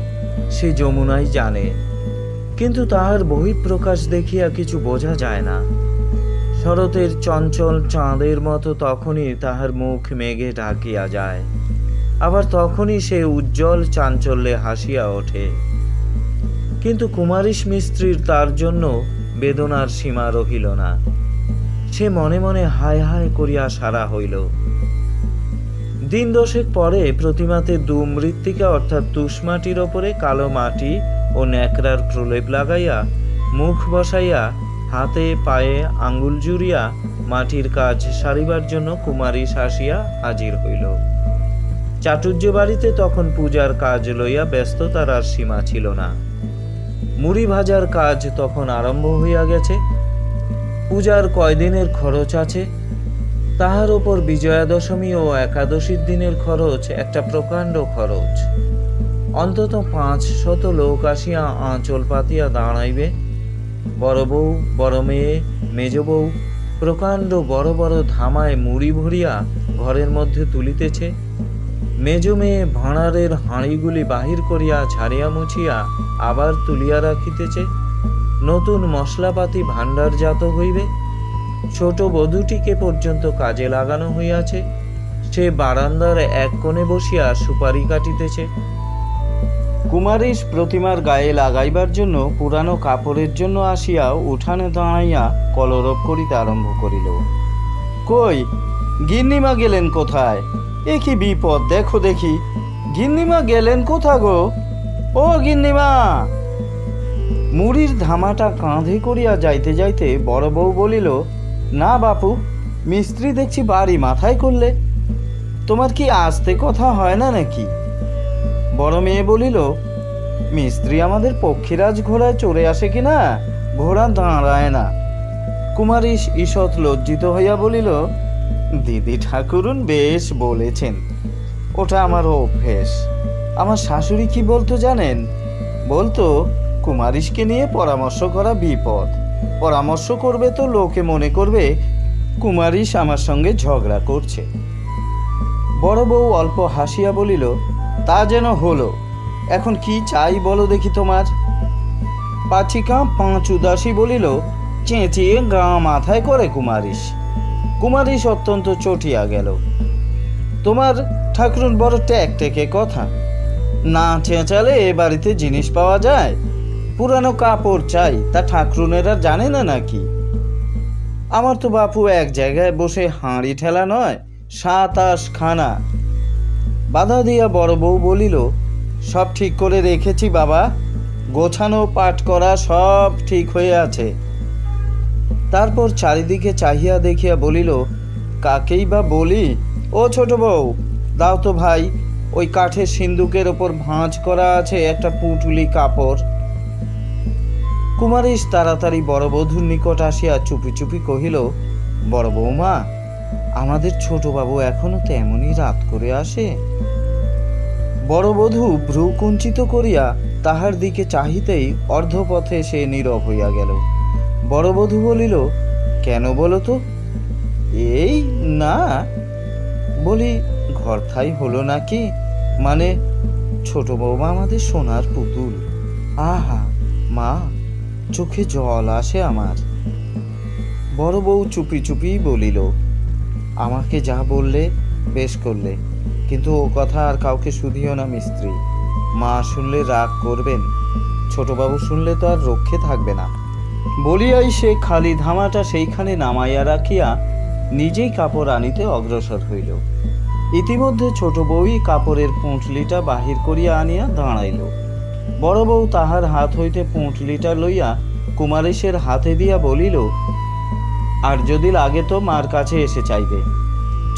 সে যমুনাই জানে, কিন্তু তাহার বহিঃপ্রকাশ দেখিয়া কিছু বোঝা যায় না। শরতের চঞ্চল চাঁদের মতো তখনই তাহার মুখ মেঘে ঢাকিয়া যায়, আবার তখনই সে উজ্জ্বল চাঞ্চল্যে হাসিয়া ওঠে। কিন্তু কুমারীশ মিস্ত্রির তার জন্য বেদনার সীমা রহিল না। সে মনে মনে হায় হায় করিয়া সারা হইল। দিন দশেক পরে প্রতিমাতে মৃত্তিকা অর্থাৎ তুষমাটির ওপরে কালো মাটি ও ন্যাকড়ার প্রলেপ লাগাইয়া মুখ বসাইয়া হাতে পায়ে আঙ্গুল জুড়িয়া মাটির কাজ সারিবার জন্য কুমারীশ আসিয়া হাজির হইল। চাটুর্য বাড়িতে তখন পূজার কাজ লইয়া ব্যস্ততার আর সীমা ছিল না। মুড়ি ভাজার কাজ তখন আরম্ভ হইয়া গেছে। পূজার কয়দিনের খরচ আছে, তাহার ওপর বিজয়া দশমী ও একাদশীর দিনের খরচ একটা প্রকাণ্ড খরচ। অন্তত 500 লোক আসিয়া আঁচল পাতিয়া দাঁড়াইবে। বড় বউ, বড় মেয়ে, মেজ বউ প্রকাণ্ড বড় বড় ধামায় মুড়ি ভরিয়া ঘরের মধ্যে তুলিতেছে। মেজ মেয়ে ভাঁড়ারের হাঁড়িগুলি বাহির করিয়া ঝাড়িয়া মুছিয়া আবার তুলিয়া রাখিতেছে। নতুন মশলাপাতি ভাণ্ডারজাত হইবে। ছোট বধূটিকে পর্যন্ত কাজে লাগানো হইয়াছে। সে বারান্দার এক কোণে বসিয়া সুপারি কাটিতেছে। কুমারীশ প্রতিমার গায়ে লাগাইবার জন্য পুরানো কাপড়ের জন্য আসিয়া উঠানে দাঁড়াইয়া কলরব করিতে আরম্ভ করিল। কই, গিন্নিমা গেলেন কোথায়? এ কি বিপদ, দেখো দেখি, গিন্নিমা গেলেন কোথা গো? ও গিন্নিমা! মুড়ির ধামাটা কাঁধে করিয়া যাইতে যাইতে বড় বউ বলিল, না বাপু, মিস্ত্রি দেখছি বাড়ি মাথায় করলে, তোমার কি আসতে কথা হয় না নাকি? বড় মেয়ে বলিল, মিস্ত্রি আমাদের পক্ষীরাজ ঘোড়ায় চড়ে আসে কিনা, ঘোড়া দাঁড়ায় না। কুমারীশ ঈষৎ লজ্জিত হইয়া বলিল, দিদি ঠাকুরুন বেশ বলেছেন, ওটা আমার অভ্যেস। আমার শাশুড়ি কি বলতো জানেন? বলতো, কুমারীশকে নিয়ে পরামর্শ করা বিপদ, পরামর্শ করবে তো লোকে মনে করবে কুমারীশ আমার সঙ্গে ঝগড়া করছে। বড় বউ অল্প হাসিয়া বলিল, তা যেন হলো, এখন কি চাই বলো দেখি তোমার? পাচিকা 5 উদাসী বলিল, চেঁচিয়ে গা মাথায় করে কুমারীশ। কুমারীশ অত্যন্ত চটিয়া গেল। তোমার ঠাকুরুন বড় ট্যাকট্যাকে কথা, না চেঁচালে এ বাড়িতে জিনিস পাওয়া যায়? পুরানো কাপড় চাই, তা ঠাকুরুনেরা জানে না নাকি? আমার তো বাপু এক জায়গায় বসে হাঁড়ি ঠেলা নয়, 27 খানা। বাধা দিয়া বড় বউ বলিল, সব ঠিক করে রেখেছি বাবা, গোছানো পাঠ করা সব ঠিক হয়ে আছে। তারপর চারিদিকে চাহিয়া দেখিয়া বলিল, কাকেই বা বলি? ও ছোট বউ, দাও তো ভাই, ওই কাঠের সিন্দুকের ওপর ভাঁজ করা আছে একটা পুঁটুলি কাপড়। কুমারীশ তাড়াতাড়ি বড় বধূর নিকট আসিয়া চুপি চুপি কহিল, বড় বৌমা, আমাদের ছোট বাবু এখনো তেমনই রাত করে আসে। বড় বধূ ভ্রু কুঞ্চিত করিয়া তাহার দিকে চাহিতেই অর্ধপথে সে নীরব হইয়া গেল। বড় বধূ বলিল, কেন বলো তো? এই না, বলি ঘর ঠাই হলো নাকি, মানে ছোট বৌমা আমাদের সোনার পুতুল। আহা মা, চোখে জল আসে আমার। বড় বউ চুপি চুপি বলিল, আমাকে যা বললে বেশ করলে, কিন্তু ও কথা আর কাউকে শুধিও না মিস্ত্রি। মা শুনলে রাগ করবেন, ছোটবাবু শুনলে তো আর রক্ষে থাকবে না। বলিয়াই সে খালি ধামাটা সেইখানে নামাইয়া রাখিয়া নিজেই কাপড় আনিতে অগ্রসর হইল। ইতিমধ্যে ছোট বউই কাপড়ের পুঁটলিটা বাহির করিয়া আনিয়া দাঁড়াইল। বড় বউ তাহার হাত হইতে পুঁটলিটা লইয়া কুমারীশের হাতে দিয়া বলিল, আর যদি লাগে তো মার কাছে এসে চাইবে।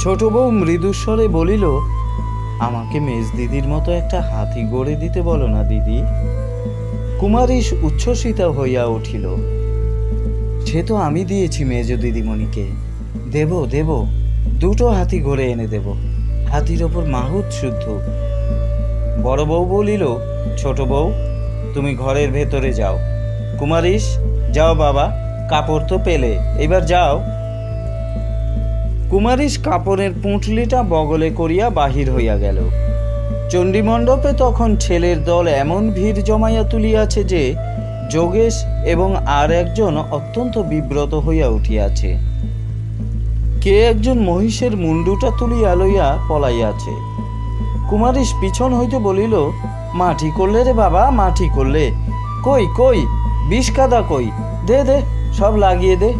ছোট বউ মৃদুস্বরে বলিল, আমাকে মেজ দিদির মতো একটা হাতি গড়ে দিতে বলো না দিদি। কুমারীশ উচ্ছ্বসিত হইয়া উঠিল, সে তো আমি দিয়েছি মেজ দিদিমণিকে, দেব দেব, দুটো হাতি গড়ে এনে দেব, হাতির ওপর মাহুত শুদ্ধ। বড় বউ বলিল, ছোট বউ তুমি ঘরের ভেতরে যাও। কুমারীশ, যাও বাবা, কাপড় তো পেলে, এবার যাও। কুমারীশ কাপড়ের পুঁটলিটা বগলে করিয়া বাহির হইয়া গেল। চণ্ডীমণ্ডপে তখন ছেলের দল এমন ভিড় জমাইয়া তুলিয়াছে যে যোগেশ এবং আর একজন অত্যন্ত বিব্রত হইয়া উঠিয়াছে। কে একজন মহিষের মুন্ডুটা তুলিয়া লইয়া পলাইয়াছে। কুমারীশ পিছন হইতে বলিল, মাটি করলে রে বাবা, মাটি করলে, কই কই বিষ কাদা কই, দে দে, সব লাগিয়ে দে,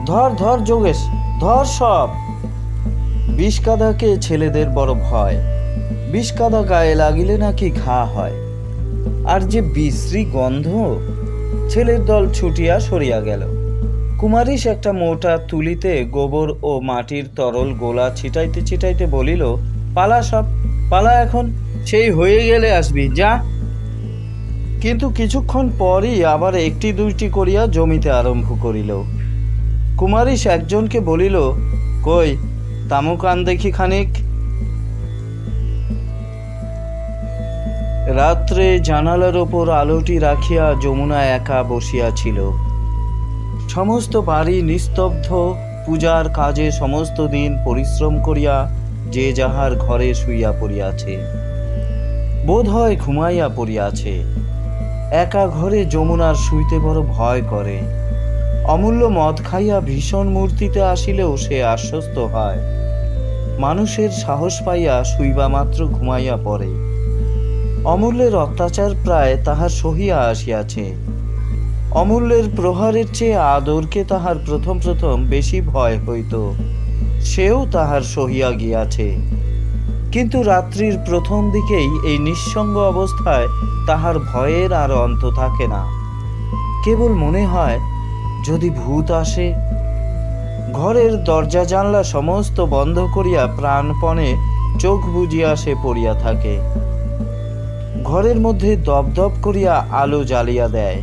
ধর ধর যোগেশ, ধর সব। বিষ কাদাকে ছেলেদের বড় ভয়, বিষ কাদা গায়ে লাগিলে নাকি ঘা হয়, আর যে বিশ্রী গন্ধ। ছেলের দল ছুটিয়া সরিয়া গেল। কুমারীশ একটা মোটা তুলিতে গোবর ও মাটির তরল গোলা ছিটাইতে ছিটাইতে বলিল, পালা সব, পালা এখন, সেই হয়ে গেলে আসবি, যা। কিন্তু কিছুক্ষণ পরই আবার একটি দুইটি করিয়া জমিতে আরম্ভ করিল। কুমারীশ একজনকে বলিল, কই তামুক আন দেখি খানিক। রাত্রে জানালার ওপর আলোটি রাখিয়া যমুনা একা বসিয়াছিল। সমস্ত বাড়ি নিস্তব্ধ, পূজার কাজে সমস্ত দিন পরিশ্রম করিয়া যে যাহার ঘরে শুইয়া পড়িয়াছে, বোধ হয় ঘুমাইয়া পড়িয়াছে। একা ঘরে যমুনার শুইতে বড় ভয় করে। অমূল্য মদ খাইয়া ভীষণ মূর্তিতে আসিলেও সে আশ্বস্ত হয়। মানুষের সাহস পাইয়া শুইবা মাত্র ঘুমাইয়া পড়ে। অমূল্যের অত্যাচার প্রায় তাহার সহিয়া আসিয়াছে। অমূল্যের প্রহারের চেয়ে আদরকে তাহার প্রথম প্রথম বেশি ভয় হইত, সেও তাহার সহিয়া গিয়াছে। কিন্তু রাত্রির প্রথম দিকেই এই নিঃসঙ্গ অবস্থায় তাহার ভয়ের আর অন্ত থাকে না। কেবল মনে হয় যদি ভূত আসে। ঘরের দরজা জানলা সমস্ত বন্ধ করিয়া প্রাণপণে চোখ বুজিয়া সে পড়িয়া থাকে। ঘরের মধ্যে দপদপ করিয়া আলো জ্বালিয়া দেয়।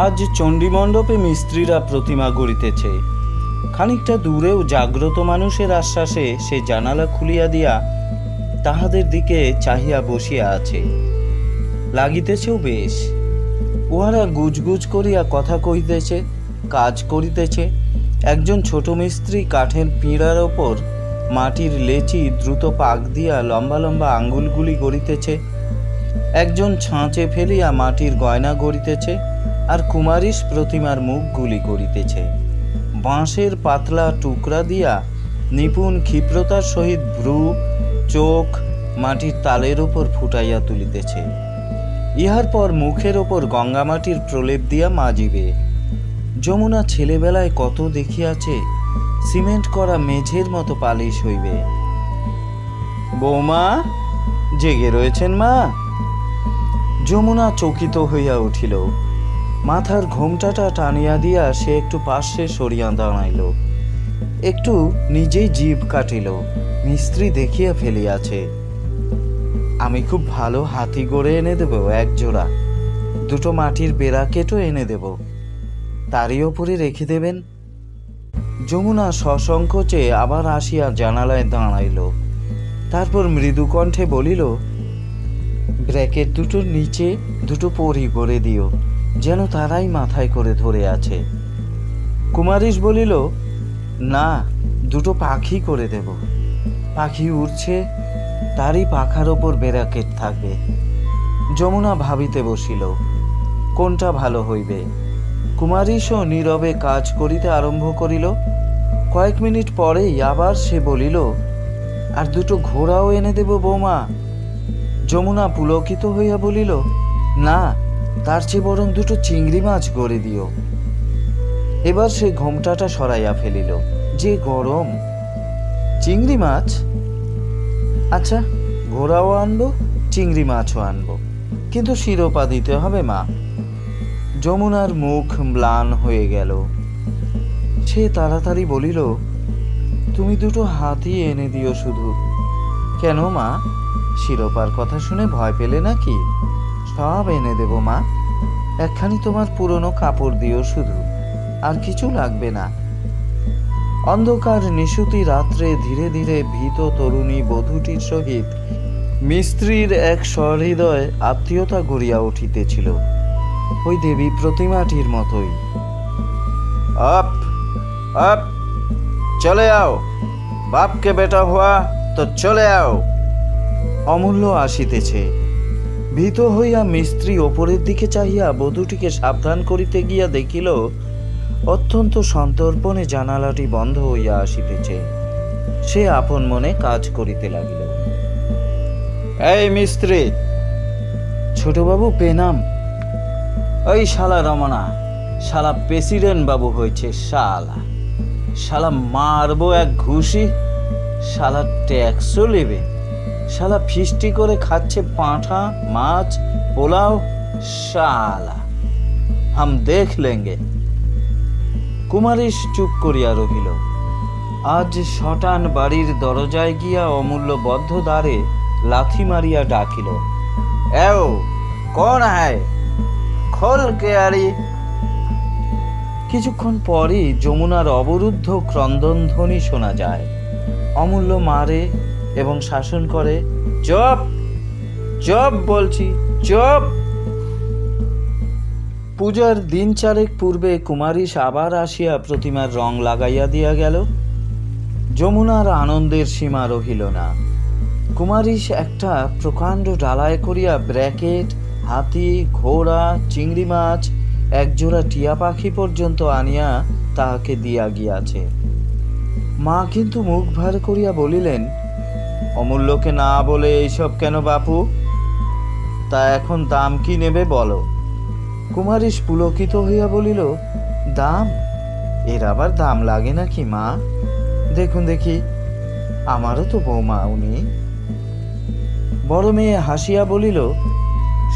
আজ চণ্ডীমণ্ডপে মিস্ত্রিরা প্রতিমা গড়িতেছে। খানিকটা দূরেও জাগ্রত মানুষের আশ্বাসে সে জানালা খুলিয়া দিয়া তাহাদের দিকে চাহিয়া বসিয়া আছে। লাগিতেছেও বেশ। উহারা গুজগুজ করিয়া কথা কহিতেছে, কাজ করিতেছে। একজন ছোট মিস্ত্রি কাঠের পিঁড়ার ওপর মাটির লেচি দ্রুত পাক দিয়া লম্বা লম্বা আঙ্গুলগুলি গড়িতেছে। একজন ছাঁচে ফেলিয়া মাটির গয়না গড়িতেছে, আর কুমারীশ প্রতিমার মুখগুলি করিতেছে। বাঁশের পাতলা টুকরা দিয়া নিপুণ ক্ষিপ্রতার সহিত ভ্রু, চোখ মাটির তালের ওপর ফুটাইয়া তুলিতেছে। ইহার পর মুখের ওপর গঙ্গামাটির প্রলেপ দিয়া মাজিবে। যমুনা ছেলেবেলায় কত দেখিয়াছে, সিমেন্ট করা মেঝের মতো পালিশ হইবে। বৌমা, জেগে রয়েছেন মা? যমুনা চকিত হইয়া উঠিল। মাথার ঘোমটাটা টানিয়া দিয়া সে একটু পাশে সরিয়া দাঁড়াইল। একটু নিজেই জিভ কাটিল। মিস্ত্রি দেখিয়া ফেলিয়াছে। আমি খুব ভালো হাতি গড়ে এনে দেব, এক জোড়া। দুটো মাটির বেড়াকেটও এনে দেব, তারই ওপরে রেখে দেবেন। যমুনা সসংকোচে আবার আসিয়া জানালায় দাঁড়াইল। তারপর মৃদু কণ্ঠে বলিল, ব্র্যাকেট দুটোর নিচে দুটো পরি করে দিও, যেন তারাই মাথায় করে ধরে আছে। কুমারীশ বলিল, না, দুটো পাখি করে দেব। পাখি উড়ছে, তারই পাখার ওপর ব্র্যাকেট থাকবে। যমুনা ভাবিতে বসিল, কোনটা ভালো হইবে। কুমারীশও নীরবে কাজ করিতে আরম্ভ করিল। কয়েক মিনিট পরেই আবার সে বলিল, আর দুটো ঘোড়াও এনে দেব বৌমা। যমুনা পুলকিত হইয়া বলিল, না, তার চেয়ে বরং দুটো চিংড়ি মাছ গড়ে দিও। এবার সে ঘোমটাটা সরাইয়া ফেলিল। যে গরম! চিংড়ি মাছ? আচ্ছা, ঘোড়াও আনবো, চিংড়ি মাছও আনবো, কিন্তু শিরোপা দিতে হবে মা। যমুনার মুখ ম্লান হয়ে গেল। সে তাড়াতাড়ি বলিল, তুমি দুটো হাতি এনে দিও শুধু। কেন মা, শিরোপার কথা শুনে ভয় পেলে নাকি? সব এনে দেব মা। একখানি তোমার পুরনো কাপড় দিও শুধু, আর কিছু লাগবে না। অন্ধকার নিশুতি রাত্রে ধীরে ধীরে ভীত তরুণী বধূটির সহিত মিস্ত্রির এক সহৃদয় আত্মীয়তা গড়িয়া উঠিতেছিল, ওই দেবী প্রতিমাটির মতোই। আপ আপ, চলে আও, বাপকে বেটা হওয়া তো চলে আও। অমূল্য আসিতেছে। ভীত হইয়া মিস্ত্রি ওপরের দিকে চাহিয়া বধূটিকে সাবধান করিতে গিয়া দেখিল, অত্যন্ত সন্তর্পণে জানালাটি বন্ধ হইয়া আসিতেছে। সে আপন মনে কাজ করিতে লাগিল। এই মিস্ত্রি! ছোটবাবু পেনাম। ওই শালা রমনা, শালা প্রেসিডেন্ট বাবু হয়েছে। শালা শালা মারবো এক ঘুষি। শালা ট্যাক্সও নেবে। শালা ফিস্টি করে খাচ্ছে পাঁঠা, মাছ, পোলাও। শালা হাম দেখ লেঙ্গে। কুমারীশ চুপ করিয়া রহিল। আজ শটান বাড়ির দরজায় গিয়া অমূল্য বদ্ধ দ্বারে লাথি মারিয়া ডাকিল, এও কোন হ্যায়, খোল কেয়ারি। কিছুক্ষণ পরই যমুনার অবরুদ্ধ ক্রন্দনধ্বনি শোনা যায়। অমূল্য মারে এবং শাসন করে, চুপ চুপ বলছি, চুপ। পূজার দিন চারেক পূর্বে কুমারীশ আবার আসিয়া প্রতিমার রং লাগাইয়া দিয়া গেল। যমুনার আনন্দের সীমা রহিল না। কুমারীশ একটা প্রকাণ্ড ডালায় করিয়া ব্র্যাকেট, হাতি, ঘোড়া, চিংড়ি মাছ, একজোড়া টিয়া পাখি পর্যন্ত আনিয়া তাহাকে দিয়া গিয়াছে। মা কিন্তু মুখ ভার করিয়া বলিলেন, অমূল্যকে না বলে এইসব কেন বাপু? তা এখন দাম কি নেবে বলো? কুমারীশ পুলকিত হইয়া বলিল, দাম? এর আবার দাম লাগে নাকি মা? দেখুন দেখি, আমারও তো বৌমা উনি। বড় মেয়ে হাসিয়া বলিল,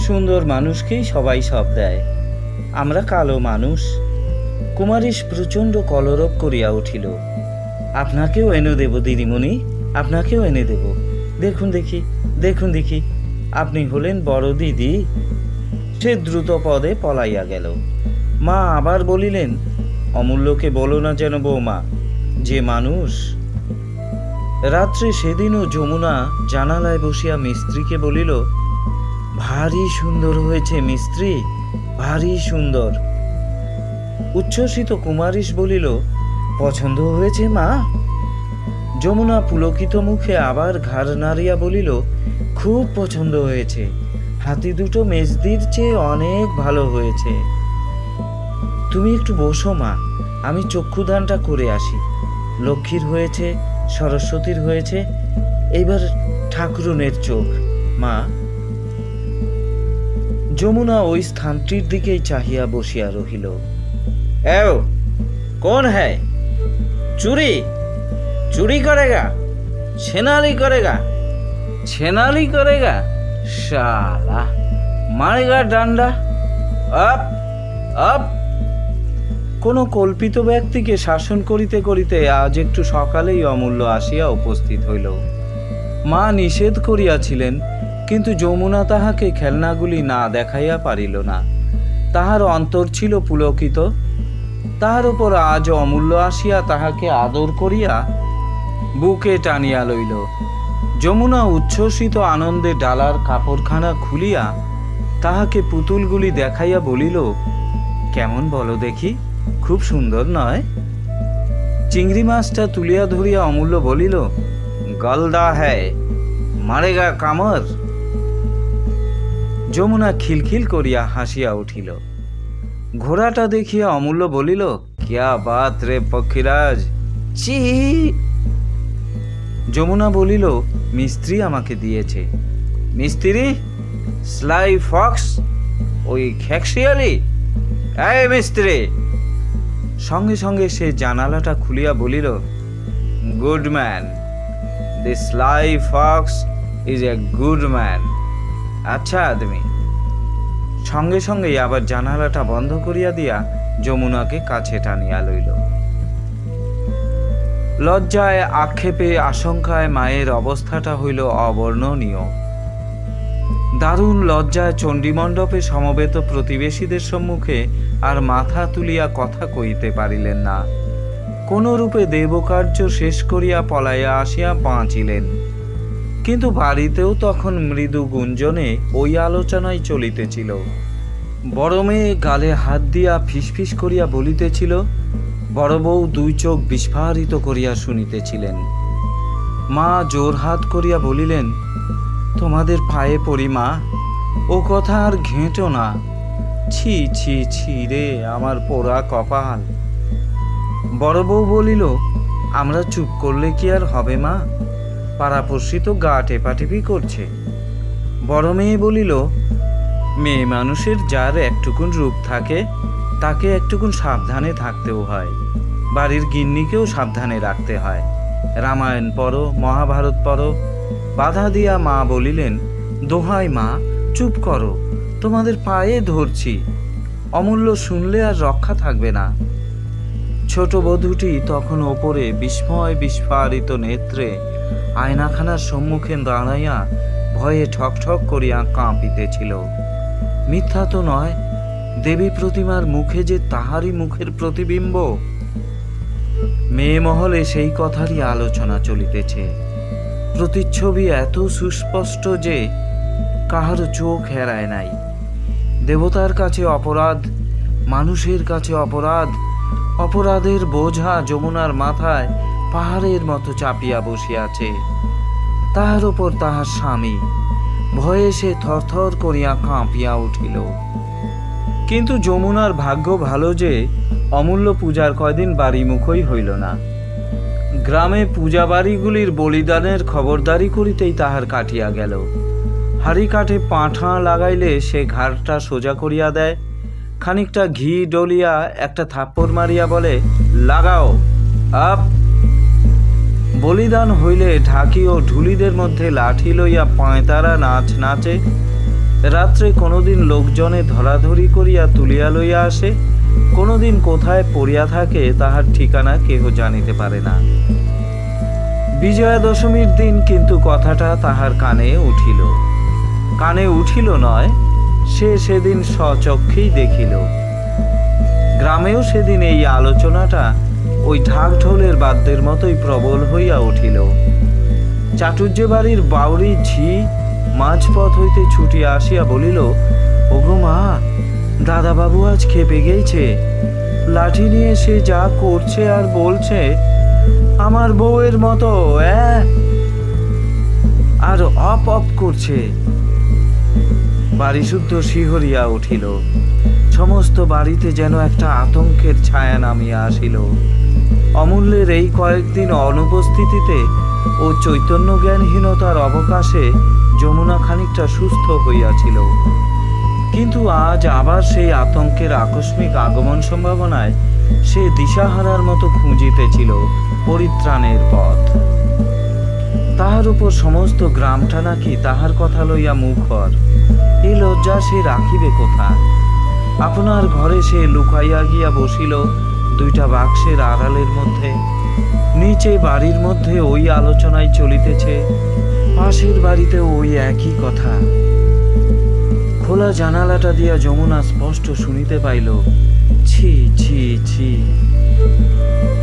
সুন্দর মানুষকেই সবাই সব দেয়, আমরা কালো মানুষ। কুমারীশ প্রচণ্ড কলরব করিয়া উঠিল, আপনাকেও এনে দেব দিদিমণি, আপনাকেও এনে দেব। দেখুন দেখি, দেখুন দেখি, আপনি হলেন বড় দিদি। সে দ্রুত পদে পলাইয়া গেল। মা আবার বলিলেন, অমূল্যকে বলো না যেন বৌমা, যে মানুষ। রাত্রে সেদিনও যমুনা জানালায় বসিয়া মিস্ত্রিকে বলিল, ভারী সুন্দর হয়েছে মিস্ত্রি, ভারী সুন্দর। উচ্ছ্বসিত কুমারীশ বলিল, পছন্দ হয়েছে মা? যমুনা পুলকিত মুখে আবার ঘাড় নাড়িয়া বলিল, খুব পছন্দ হয়েছে। হাতি দুটো মেজদির চেয়ে অনেক ভালো হয়েছে। তুমি একটু বসো মা, আমি চক্ষুদানটা করে আসি। লক্ষ্মীর হয়েছে, সরস্বতীর হয়েছে, এইবার ঠাকুরনের চোখ মা। যমুনা ওই স্থানটির দিকেই চাহিয়া বসিয়া রহিল। এও কোন হ্যায়? চুরি চুরি করেগা, ছেনালি করেগা, ছেনালি করেগা। শালা মারেগা ডান্ডা, আপ আপ। কোনো কল্পিত ব্যক্তিকে শাসন করিতে করিতে আজ একটু সকালেই অমূল্য আসিয়া উপস্থিত হইল। মা নিষেধ করিয়াছিলেন, কিন্তু যমুনা তাহাকে খেলনাগুলি না দেখাইয়া পারিল না। তাহার অন্তর ছিল পুলকিত। তাহার উপর আজ অমূল্য আসিয়া তাহাকে আদর করিয়া বুকে টানিয়া লইল। যমুনা উচ্ছ্বসিত আনন্দে ডালার কাপড়খানা খুলিয়া তাহাকে পুতুলগুলি দেখাইয়া বলিল, কেমন বলো দেখি, খুব সুন্দর নয়? চিংড়ি মাছটা তুলিয়া ধরিয়া অমূল্য বলিল, গলদা হ্যায়, মারেগা কামর। যমুনা খিলখিল করিয়া হাসিয়া উঠিল। ঘোড়াটা দেখিয়া অমূল্য বলিল, কিয়া বাত রে পক্ষীরাজ, ছি। যমুনা বলিল, মিস্ত্রি আমাকে দিয়েছে। মিস্ত্রি? স্লাই ফক্স, ওই খেকশিয়ালি? এই মিস্ত্রি! সঙ্গে সঙ্গে সে জানালাটা খুলিয়া বলিল, good man, the sly Fox is a good man, আচ্ছা আদমি। সঙ্গে সঙ্গেই আবার জানালাটা বন্ধ করিয়া দিয়া যমুনাকে কাছে টানিয়া লইল। লজ্জায়, আক্ষেপে, আশঙ্কায় মায়ের অবস্থাটা হইল অবর্ণনীয়। দারুণ লজ্জায় চণ্ডীমণ্ডপে সমবেত প্রতিবেশীদের সম্মুখে আর মাথা তুলিয়া কথা কইতে পারিলেন না। কোন রূপে দেবকার্য শেষ করিয়া পলাইয়া আসিয়া বাঁচিলেন। কিন্তু বাড়িতেও তখন মৃদু গুঞ্জনে ওই আলোচনাই চলিতেছিল। বড় মেয়ে গালে হাত দিয়া ফিসফিস করিয়া বলিতেছিল, বড় বউ দুই চোখ বিস্ফারিত করিয়া শুনিতেছিলেন। মা জোরহাত করিয়া বলিলেন, তোমাদের পায়ে পড়ি মা, ও কথা আর ঘেঁটো না। ছি ছি ছি রে আমার পোড়া কপাল। বড় বউ বলিল, আমরা চুপ করলে কি আর হবে মা? পাড়াপড়শি তো গা টেপাটেপি করছে। বড় মেয়ে বলিল, মেয়ে মানুষের যার একটুকুন রূপ থাকে তাকে একটুকুন সাবধানে থাকতেও হয়, বাড়ির গিন্নিকেও সাবধানে রাখতে হয়। রামায়ণ পড়ো, মহাভারত পড়ো। বাধা দিয়া মা বলিলেন, দোহাই মা, চুপ করো, তোমাদের পায়ে ধরছি। অমূল্য শুনলে আর রক্ষা থাকবে না। ছোট বধূটি তখন ওপরে বিস্ময় বিস্ফারিত নেত্রে আয়নাখানার সম্মুখে দাঁড়াইয়া ভয়ে ঠকঠক করিয়া কাঁপিতেছিল। মিথ্যা তো নয়, দেবী প্রতিমার মুখে যে তাহারই মুখের প্রতিবিম্ব। মেয়ে মহলে সেই কথারই আলোচনা চলিতেছে। প্রতিচ্ছবি এত সুস্পষ্ট যে কাহারও চোখ হেরায় নাই। দেবতার কাছে অপরাধ, মানুষের কাছে অপরাধ, অপরাধের বোঝা যমুনার মাথায় পাহাড়ের মতো চাপিয়া বসিয়াছে। তাহার উপর তাহার স্বামী, ভয়ে সে থরথর করিয়া কাঁপিয়া উঠিল। কিন্তু যমুনার ভাগ্য ভালো যে অমূল্য পূজার কয়দিন বাড়ি মুখই হইল না। গ্রামে পূজা বাড়িগুলির বলিদানের খবরদারি করিতেই তাহার কাটিয়া গেল। হাড়ি কাঠে পাঁঠা লাগাইলে সে ঘাড়টা সোজা করিয়া দেয়, খানিকটা ঘি ডলিয়া একটা থাপ্পড় মারিয়া বলে, লাগাও আপ। বলিদান হইলে ঢাকি ও ঢুলিদের মধ্যে লাঠি লইয়া পাঁয়তারা নাচ নাচে। রাত্রে কোনোদিন লোকজনে ধরাধরি করিয়া তুলিয়া লইয়া আসে, কোনোদিন কোথায় পড়িয়া থাকে তাহার ঠিকানা কেহ জানিতে পারে না। বিজয়া দশমীর দিন কিন্তু কথাটা তাহার কানে উঠিল। কানে উঠিল নয়, সে সেদিন স্বচক্ষেই দেখিল। গ্রামেও সেদিন এই আলোচনাটা ওই ঢাক ঢোলের বাদ্যের মতোই প্রবল হইয়া উঠিল। চাটুর্য বাড়ির বাউরি ঝি মাঝপথ হইতে ছুটিয়া আসিয়া বলিল, ওগো মা, দাদাবাবু আজ খেপে গেছে। লাঠি নিয়ে সে যা করছে আর বলছে, আমার বউয়ের মতো আর অপ অপ করছে। বাড়ি শুদ্ধ শিহরিয়া উঠিল। সমস্ত বাড়িতে যেন একটা আতঙ্কের ছায়া নামিয়া আসিল। অমূল্যের এই কয়েকদিন অনুপস্থিতিতে ও চৈতন্য জ্ঞানহীনতার অবকাশে যমুনা খানিকটা সুস্থ হইয়াছিল। কিন্তু আজ আবার সেই আতঙ্কের আকস্মিক আগমন সম্ভাবনায় সে দিশাহারার মতো খুঁজিতেছিল পরিত্রাণের পথ। তাহার উপর সমস্ত গ্রামটা নাকি তাহার কথা লইয়া মুখর। এই লজ্জা সে রাখিবে কোথা? আপনার ঘরে সে লুকাইয়া গিয়া বসিল দুইটা বাক্সের আড়ালের মধ্যে। নিচে বাড়ির মধ্যে ওই আলোচনায় চলিতেছে, পাশের বাড়িতে ওই একই কথা। খোলা জানালাটা দিয়া যমুনা স্পষ্ট শুনিতে পাইল, ছি ছি ছি।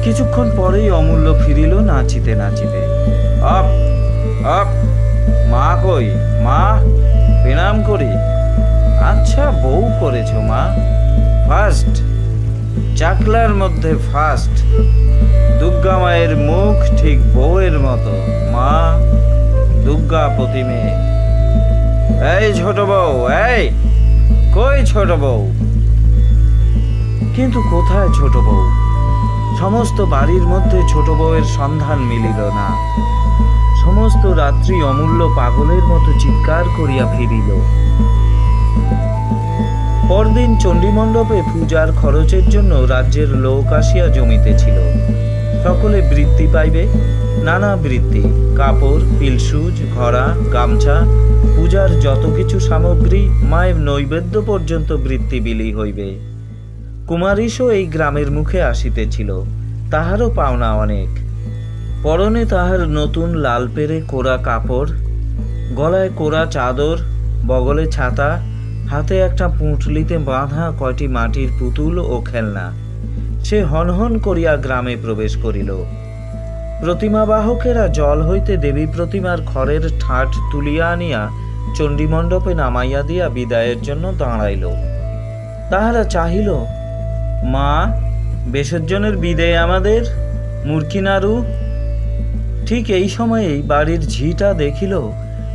কিছুক্ষণ পরেই অমূল্য ফিরিল নাচিতে নাচিতে। আপ আপ, মা কই? মা, প্রণাম করি। আচ্ছা বউ করেছ মা, ফার্স্ট, চাকলার মধ্যে ফার্স্ট। দুর্গা মায়ের মুখ ঠিক বউয়ের মতো, মা দুর্গা প্রতিমে। এই ছোট বউ, এই কই ছোট বউ? কিন্তু কোথায় ছোট বউ? সমস্ত বাড়ির মধ্যে ছোট বউয়ের সন্ধান মিলিল না। সমস্ত রাত্রি অমূল্য পাগলের মতো চিৎকার করিয়া ফিরিল। পরদিন চণ্ডীমণ্ডপে পূজার খরচের জন্য রাজ্যের লোক আসিয়া জমিতেছিল। সকলে বৃত্তি পাইবে, নানা বৃত্তি, কাপড়, পিলসুজ, ঘড়া, গামছা, পূজার যত কিছু সামগ্রী, মায়ের নৈবেদ্য পর্যন্ত বৃত্তি বিলি হইবে। কুমারীশও এই গ্রামের মুখে আসিতেছিল, তাহারও পাওনা অনেক। পরনে তাহার নতুন লাল পেরে কোরা কাপড়, গলায় কোরা চাদর, বগলে ছাতা, হাতে একটা পুঁটলিতে বাঁধা কয়টি মাটির পুতুল ও খেলনা। সে হনহন করিয়া গ্রামে প্রবেশ করিল। প্রতিমাবাহকেরা জল হইতে দেবী প্রতিমার খড়ের ঠাট তুলিয়া আনিয়া চণ্ডীমণ্ডপে নামাইয়া দিয়া বিদায়ের জন্য দাঁড়াইল। তাহারা চাহিল, মা বিসর্জনের বিদায় আমাদের, মূর্খিনারু। ঠিক এই সময়েই বাড়ির ঝিটা দেখিল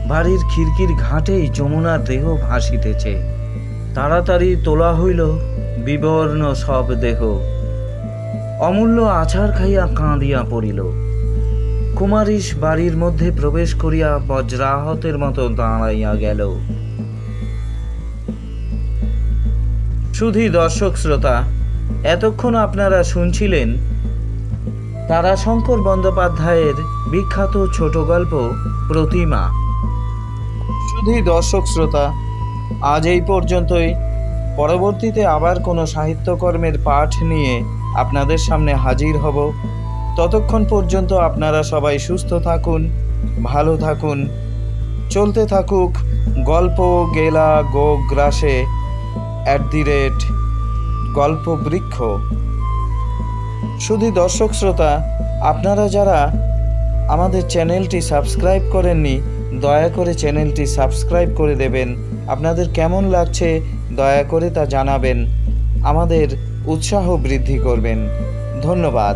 বাড়ির খিড়কির ঘাটেই যমুনার দেহ ভাসিতেছে। তাড়াতাড়ি তোলা হইল বিবর্ণ সব দেহ। অমূল্য আছাড় খাইয়া কাঁদিয়া পড়িল। কুমারীশ বাড়ির মধ্যে প্রবেশ করিয়া বজ্রাহতের মতো দাঁড়াইয়া গেল। শুধু দর্শক শ্রোতা, এতক্ষণ আপনারা শুনছিলেন তারাশঙ্কর বন্দ্যোপাধ্যায়ের বিখ্যাত ছোট গল্প প্রতিমা। শুধু দর্শক শ্রোতা, আজ এই পর্যন্তই। পরবর্তীতে আবার কোনো সাহিত্যকর্মের পাঠ নিয়ে আপনাদের সামনে হাজির হব। ততক্ষণ পর্যন্ত আপনারা সবাই সুস্থ থাকুন, ভালো থাকুন। চলতে থাকুক গল্প গেলা গো গ্রাসে @গল্পবৃক্ষ। শুধু দর্শক শ্রোতা, আপনারা যারা আমাদের চ্যানেলটি সাবস্ক্রাইব করেননি, দয়া করে চ্যানেলটি সাবস্ক্রাইব করে দেবেন। আপনাদের কেমন লাগছে দয়া করে তা জানাবেন, আমাদের উৎসাহ বৃদ্ধি করবেন। ধন্যবাদ।